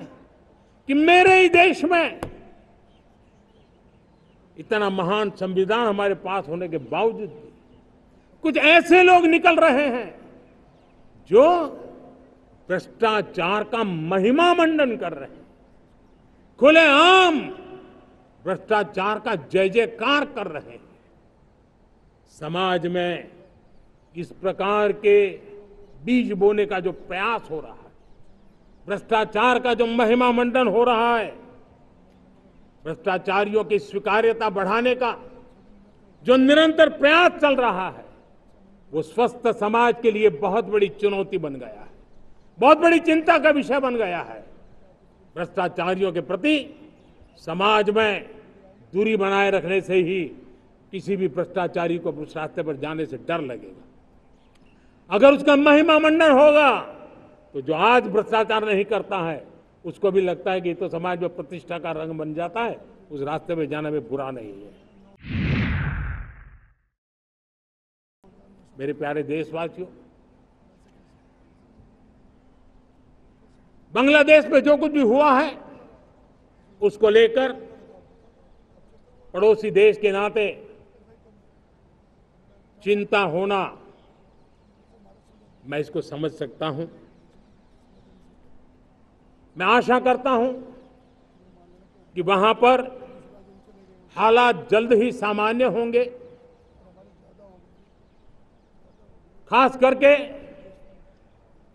S1: कि मेरे ही देश में इतना महान संविधान हमारे पास होने के बावजूद भी कुछ ऐसे लोग निकल रहे हैं जो भ्रष्टाचार का महिमा मंडन कर रहे हैं, खुलेआम भ्रष्टाचार का जय जयकार कर रहे हैं। समाज में इस प्रकार के बीज बोने का जो प्रयास हो रहा है, भ्रष्टाचार का जो महिमा मंडन हो रहा है, भ्रष्टाचारियों की स्वीकार्यता बढ़ाने का जो निरंतर प्रयास चल रहा है, वो स्वस्थ समाज के लिए बहुत बड़ी चुनौती बन गया है, बहुत बड़ी चिंता का विषय बन गया है। भ्रष्टाचारियों के प्रति समाज में दूरी बनाए रखने से ही किसी भी भ्रष्टाचारी को उस रास्ते पर जाने से डर लगेगा। अगर उसका महिमा मंडन होगा तो जो आज भ्रष्टाचार नहीं करता है उसको भी लगता है कि तो समाज में प्रतिष्ठा का रंग बन जाता है, उस रास्ते में जाने में बुरा नहीं है। मेरे प्यारे देशवासियों, बांग्लादेश में जो कुछ भी हुआ है उसको लेकर पड़ोसी देश के नाते चिंता होना, मैं इसको समझ सकता हूं। मैं आशा करता हूं कि वहां पर हालात जल्द ही सामान्य होंगे। खास करके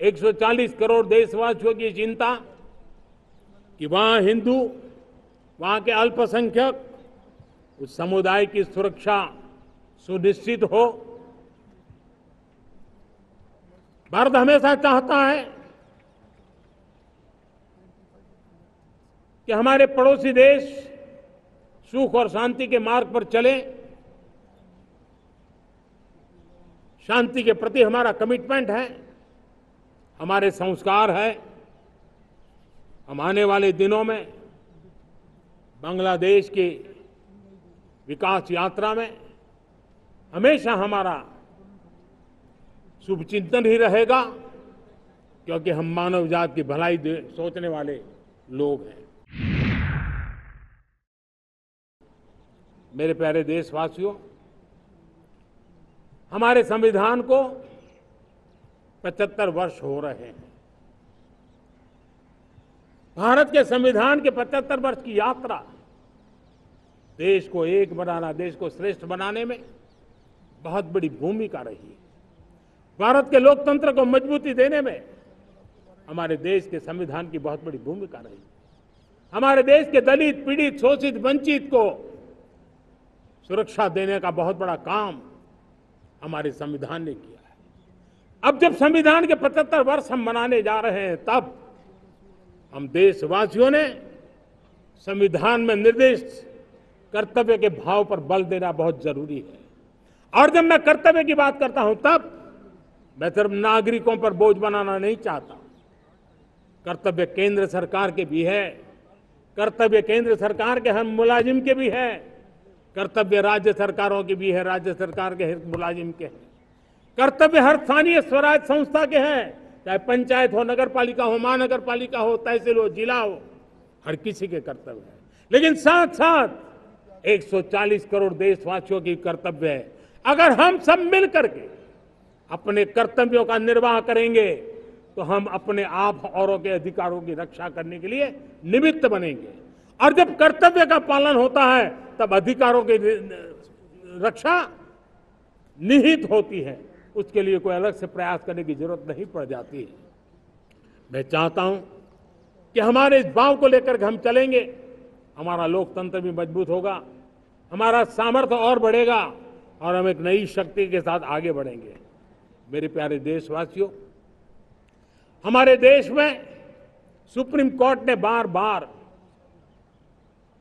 S1: 140 करोड़ देशवासियों की चिंता कि वहां हिंदू, वहां के अल्पसंख्यक, उस समुदाय की सुरक्षा सुनिश्चित हो। भारत हमेशा चाहता है कि हमारे पड़ोसी देश सुख और शांति के मार्ग पर चले। शांति के प्रति हमारा कमिटमेंट है, हमारे संस्कार है। हम आने वाले दिनों में बांग्लादेश की विकास यात्रा में हमेशा हमारा शुभचिंतन ही रहेगा, क्योंकि हम मानव जात की भलाई सोचने वाले लोग हैं। मेरे प्यारे देशवासियों, हमारे संविधान को 75 वर्ष हो रहे हैं। भारत के संविधान के 75 वर्ष की यात्रा देश को एक बनाना, देश को श्रेष्ठ बनाने में बहुत बड़ी भूमिका रही है। भारत के लोकतंत्र को मजबूती देने में हमारे देश के संविधान की बहुत बड़ी भूमिका रही। हमारे देश के दलित, पीड़ित, शोषित, वंचित को सुरक्षा देने का बहुत बड़ा काम हमारे संविधान ने किया है। अब जब संविधान के 75 वर्ष हम मनाने जा रहे हैं, तब हम देशवासियों ने संविधान में निर्दिष्ट कर्तव्य के भाव पर बल देना बहुत जरूरी है। और जब मैं कर्तव्य की बात करता हूं, तब मैं सिर्फ नागरिकों पर बोझ बनाना नहीं चाहता। कर्तव्य केंद्र सरकार के भी है, कर्तव्य केंद्र सरकार के हर मुलाजिम के भी है, कर्तव्य राज्य सरकारों के भी है, राज्य सरकार के हर मुलाजिम के हैं, कर्तव्य हर स्थानीय स्वराज संस्था के हैं, चाहे पंचायत हो, नगर पालिका हो, महानगर पालिका हो, तहसील हो, जिला हो, हर किसी के कर्तव्य है। लेकिन साथ साथ 140 करोड़ देशवासियों की कर्तव्य है। अगर हम सब मिल करके अपने कर्तव्यों का निर्वाह करेंगे तो हम अपने आप औरों के अधिकारों की रक्षा करने के लिए निमित्त बनेंगे। और जब कर्तव्य का पालन होता है तब अधिकारों की रक्षा निहित होती है, उसके लिए कोई अलग से प्रयास करने की जरूरत नहीं पड़ जाती है। मैं चाहता हूं कि हमारे इस भाव को लेकर हम चलेंगे, हमारा लोकतंत्र भी मजबूत होगा, हमारा सामर्थ्य और बढ़ेगा और हम एक नई शक्ति के साथ आगे बढ़ेंगे। मेरे प्यारे देशवासियों, हमारे देश में सुप्रीम कोर्ट ने बार बार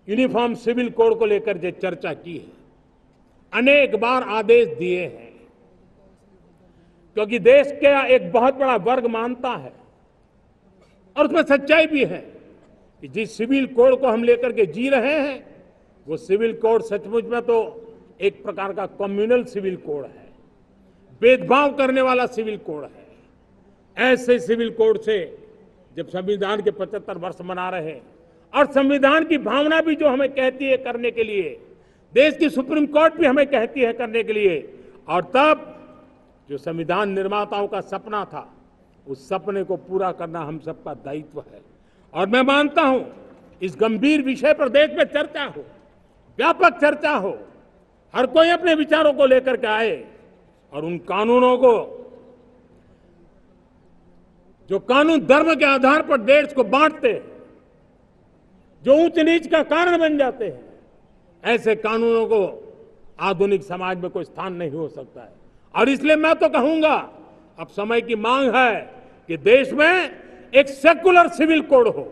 S1: यूनिफॉर्म सिविल कोड को लेकर जो चर्चा की है, अनेक बार आदेश दिए हैं, क्योंकि देश का एक बहुत बड़ा वर्ग मानता है और उसमें सच्चाई भी है कि जिस सिविल कोड को हम लेकर के जी रहे हैं वो सिविल कोड सचमुच में तो एक प्रकार का कम्युनल सिविल कोड है, भेदभाव करने वाला सिविल कोड है। ऐसे सिविल कोड से जब संविधान के 75 वर्ष मना रहे हैं और संविधान की भावना भी जो हमें कहती है करने के लिए, देश की सुप्रीम कोर्ट भी हमें कहती है करने के लिए, और तब जो संविधान निर्माताओं का सपना था उस सपने को पूरा करना हम सबका दायित्व है। और मैं मानता हूं इस गंभीर विषय पर देश में चर्चा हो, व्यापक चर्चा हो, हर कोई अपने विचारों को लेकर के आए और उन कानूनों को, जो कानून धर्म के आधार पर देश को बांटते हैं, जो ऊंच नीच का कारण बन जाते हैं, ऐसे कानूनों को आधुनिक समाज में कोई स्थान नहीं हो सकता है। और इसलिए मैं तो कहूंगा अब समय की मांग है कि देश में एक सेकुलर सिविल कोड हो।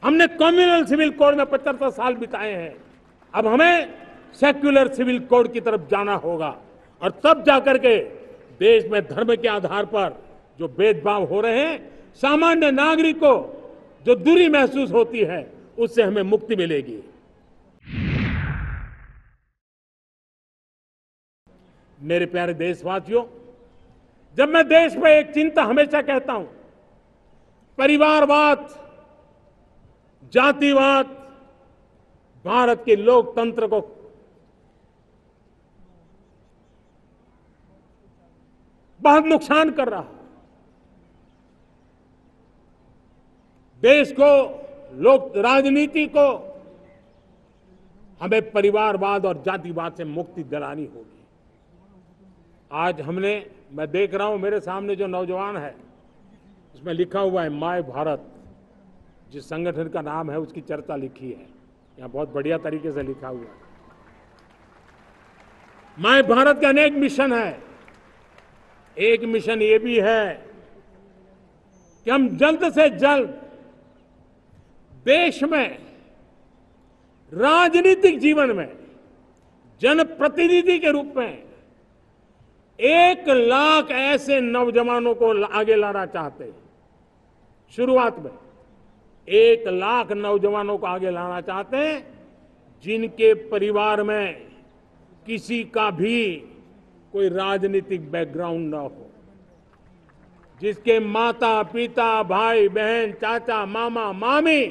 S1: हमने कम्युनल सिविल कोड में 75 साल बिताए हैं, अब हमें सेक्युलर सिविल कोड की तरफ जाना होगा और तब जाकर के देश में धर्म के आधार पर जो भेदभाव हो रहे हैं, सामान्य नागरिक को जो दूरी महसूस होती है, उससे हमें मुक्ति मिलेगी। मेरे प्यारे देशवासियों, जब मैं देश में एक चिंता हमेशा कहता हूं, परिवारवाद, जातिवाद भारत के लोकतंत्र को बहुत नुकसान कर रहा है। देश को, लोक राजनीति को हमें परिवारवाद और जातिवाद से मुक्ति दिलानी होगी। आज मैं देख रहा हूं मेरे सामने जो नौजवान है, उसमें लिखा हुआ है माय भारत, जिस संगठन का नाम है उसकी चर्चा लिखी है, यहां बहुत बढ़िया तरीके से लिखा हुआ है। माय भारत के अनेक मिशन है। एक मिशन ये भी है कि हम जल्द से जल्द देश में राजनीतिक जीवन में जनप्रतिनिधि के रूप में 1 लाख ऐसे नौजवानों को आगे लाना चाहते हैं। शुरुआत में 1 लाख नौजवानों को आगे लाना चाहते हैं जिनके परिवार में किसी का भी कोई राजनीतिक बैकग्राउंड न हो, जिसके माता पिता भाई बहन चाचा मामा मामी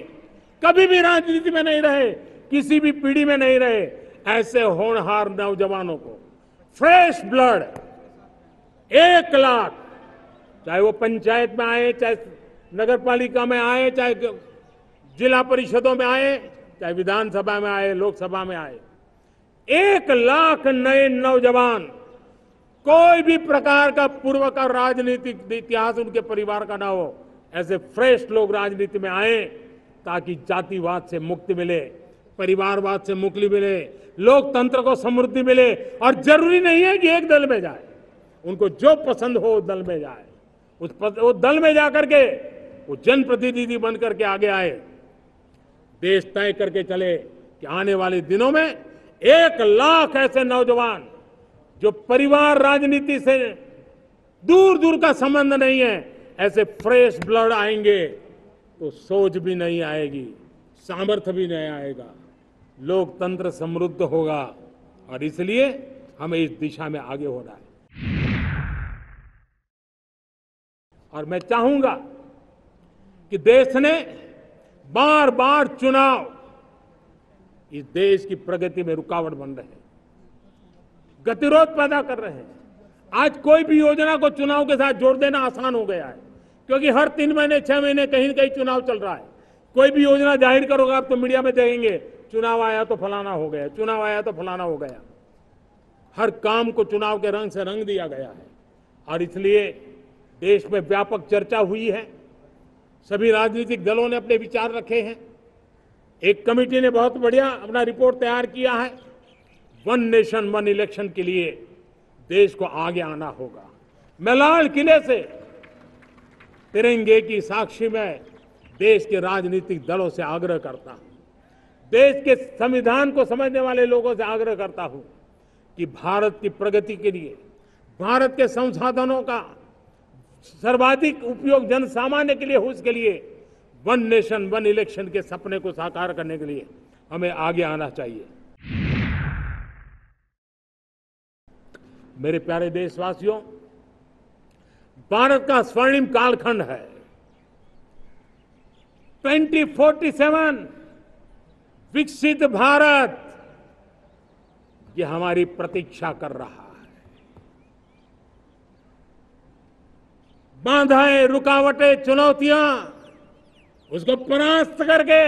S1: कभी भी राजनीति में नहीं रहे, किसी भी पीढ़ी में नहीं रहे, ऐसे होनहार नौजवानों को फ्रेश ब्लड 1 लाख, चाहे वो पंचायत में आए, चाहे नगर पालिका में आए, चाहे जिला परिषदों में आए, चाहे विधानसभा में आए, लोकसभा में आए, 1 लाख नए नौजवान, कोई भी प्रकार का पूर्व का राजनीतिक इतिहास उनके परिवार का ना हो, ऐसे फ्रेश लोग राजनीति में आए ताकि जातिवाद से मुक्ति मिले, परिवारवाद से मुक्ति मिले, लोकतंत्र को समृद्धि मिले। और जरूरी नहीं है कि एक दल में जाए, उनको जो पसंद हो उस दल में जाए, उस दल में जाकर के वो जनप्रतिनिधि बनकर के आगे आए। देश तय करके चले कि आने वाले दिनों में 1 लाख ऐसे नौजवान जो परिवार राजनीति से दूर दूर का संबंध नहीं है, ऐसे फ्रेश ब्लड आएंगे तो सोच भी नहीं आएगी, सामर्थ्य भी नहीं आएगा, लोकतंत्र समृद्ध होगा। और इसलिए हमें इस दिशा में आगे होना है। और मैं चाहूंगा कि देश ने बार बार चुनाव इस देश की प्रगति में रुकावट बन रहे हैं, गतिरोध पैदा कर रहे हैं। आज कोई भी योजना को चुनाव के साथ जोड़ देना आसान हो गया है, क्योंकि हर 3 महीने 6 महीने कहीं न कहीं चुनाव चल रहा है। कोई भी योजना जाहिर करोगे आप तो मीडिया में देखेंगे, चुनाव आया तो फलाना हो गया, चुनाव आया तो फलाना हो गया। हर काम को चुनाव के रंग से रंग दिया गया है। और इसलिए देश में व्यापक चर्चा हुई है, सभी राजनीतिक दलों ने अपने विचार रखे हैं। एक कमेटी ने बहुत बढ़िया अपना रिपोर्ट तैयार किया है। 1 नेशन 1 इलेक्शन के लिए देश को आगे आना होगा। मैं लाल किले से तिरंगे की साक्षी में देश के राजनीतिक दलों से आग्रह करता हूं, देश के संविधान को समझने वाले लोगों से आग्रह करता हूं कि भारत की प्रगति के लिए, भारत के संसाधनों का सर्वाधिक उपयोग जन सामान्य के लिए हो, उसके लिए वन नेशन वन इलेक्शन के सपने को साकार करने के लिए हमें आगे आना चाहिए। मेरे प्यारे देशवासियों, भारत का स्वर्णिम कालखंड है। 2047 विकसित भारत, ये हमारी प्रतीक्षा कर रहा है। बाधाएं, रुकावटें, चुनौतियां, उसको परास्त करके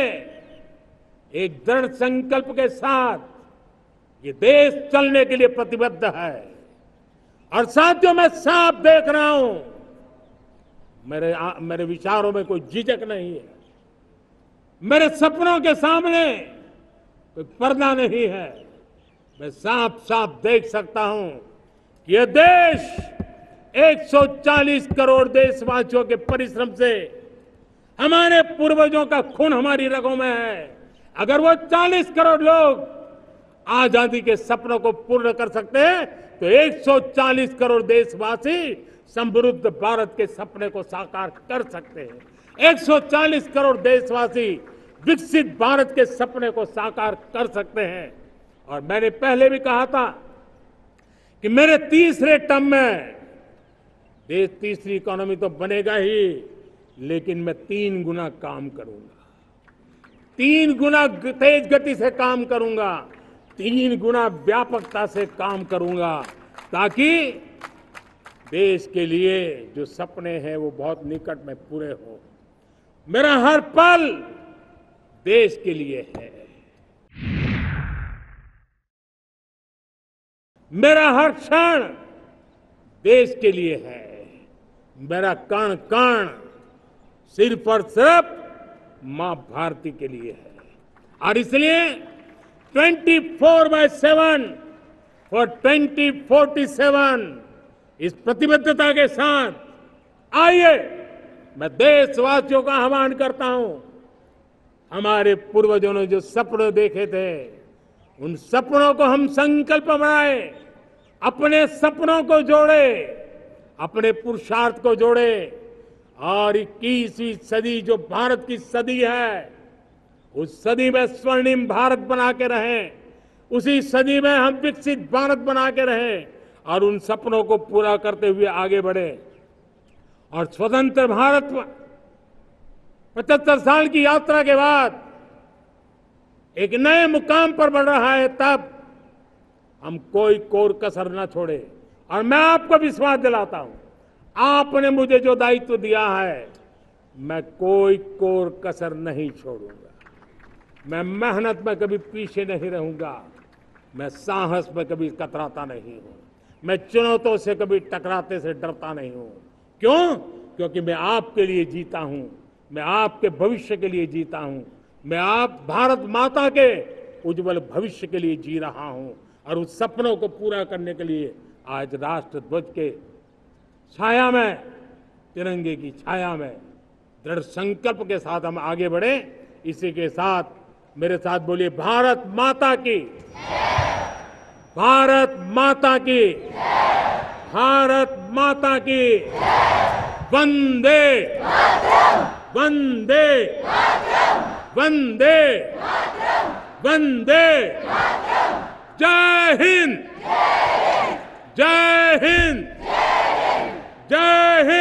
S1: एक दृढ़ संकल्प के साथ ये देश चलने के लिए प्रतिबद्ध है। और साथियों, मैं साफ देख रहा हूं, मेरे विचारों में कोई झिझक नहीं है। मेरे सपनों के सामने कोई पर्दा नहीं है। मैं साफ साफ देख सकता हूं कि यह देश 140 करोड़ देशवासियों के परिश्रम से, हमारे पूर्वजों का खून हमारी रगों में है। अगर वो 40 करोड़ लोग आजादी के सपनों को पूर्ण कर सकते हैं तो 140 करोड़ देशवासी समृद्ध भारत के सपने को साकार कर सकते हैं। 140 करोड़ देशवासी विकसित भारत के सपने को साकार कर सकते हैं। और मैंने पहले भी कहा था कि मेरे तीसरे टर्म में देश तीसरी इकोनॉमी तो बनेगा ही, लेकिन मैं 3 गुना काम करूंगा, 3 गुना तेज गति से काम करूंगा, 3 गुना व्यापकता से काम करूंगा, ताकि देश के लिए जो सपने हैं वो बहुत निकट में पूरे हो। मेरा हर पल देश के लिए है। मेरा हर क्षण देश के लिए है। मेरा कण कण सिर्फ और सिर्फ मां भारती के लिए है। और इसलिए 24/7 और 2047 इस प्रतिबद्धता के साथ आइए, मैं देशवासियों का आह्वान करता हूं। हमारे पूर्वजों ने जो सपने देखे थे, उन सपनों को हम संकल्प बनाए, अपने सपनों को जोड़े, अपने पुरुषार्थ को जोड़े, और 21वीं सदी जो भारत की सदी है, उस सदी में स्वर्णिम भारत बना के रहें, उसी सदी में हम विकसित भारत बना के रहें और उन सपनों को पूरा करते हुए आगे बढ़े। और स्वतंत्र भारत 75 साल की यात्रा के बाद एक नए मुकाम पर बढ़ रहा है, तब हम कोई कोर कसर न छोड़े। और मैं आपको विश्वास दिलाता हूं, आपने मुझे जो दायित्व दिया है, मैं कोई कोर कसर नहीं छोड़ूंगा। मैं मेहनत में कभी पीछे नहीं रहूंगा। मैं साहस में कभी कतराता नहीं हूं। मैं चुनौतियों से कभी टकराते से डरता नहीं हूं। क्यों? क्योंकि मैं आपके लिए जीता हूं, मैं आपके भविष्य के लिए जीता हूं, मैं आप भारत माता के उज्जवल भविष्य के लिए जी रहा हूं। और उस सपनों को पूरा करने के लिए आज राष्ट्र ध्वज के छाया में, तिरंगे की छाया में दृढ़ संकल्प के साथ हम आगे बढ़े। इसी के साथ मेरे साथ बोलिए, भारत माता की, भारत माता की, भारत माता की, वंदे वंदे वंदे वंदे। जय हिंद, जय हिंद, जय हिंद।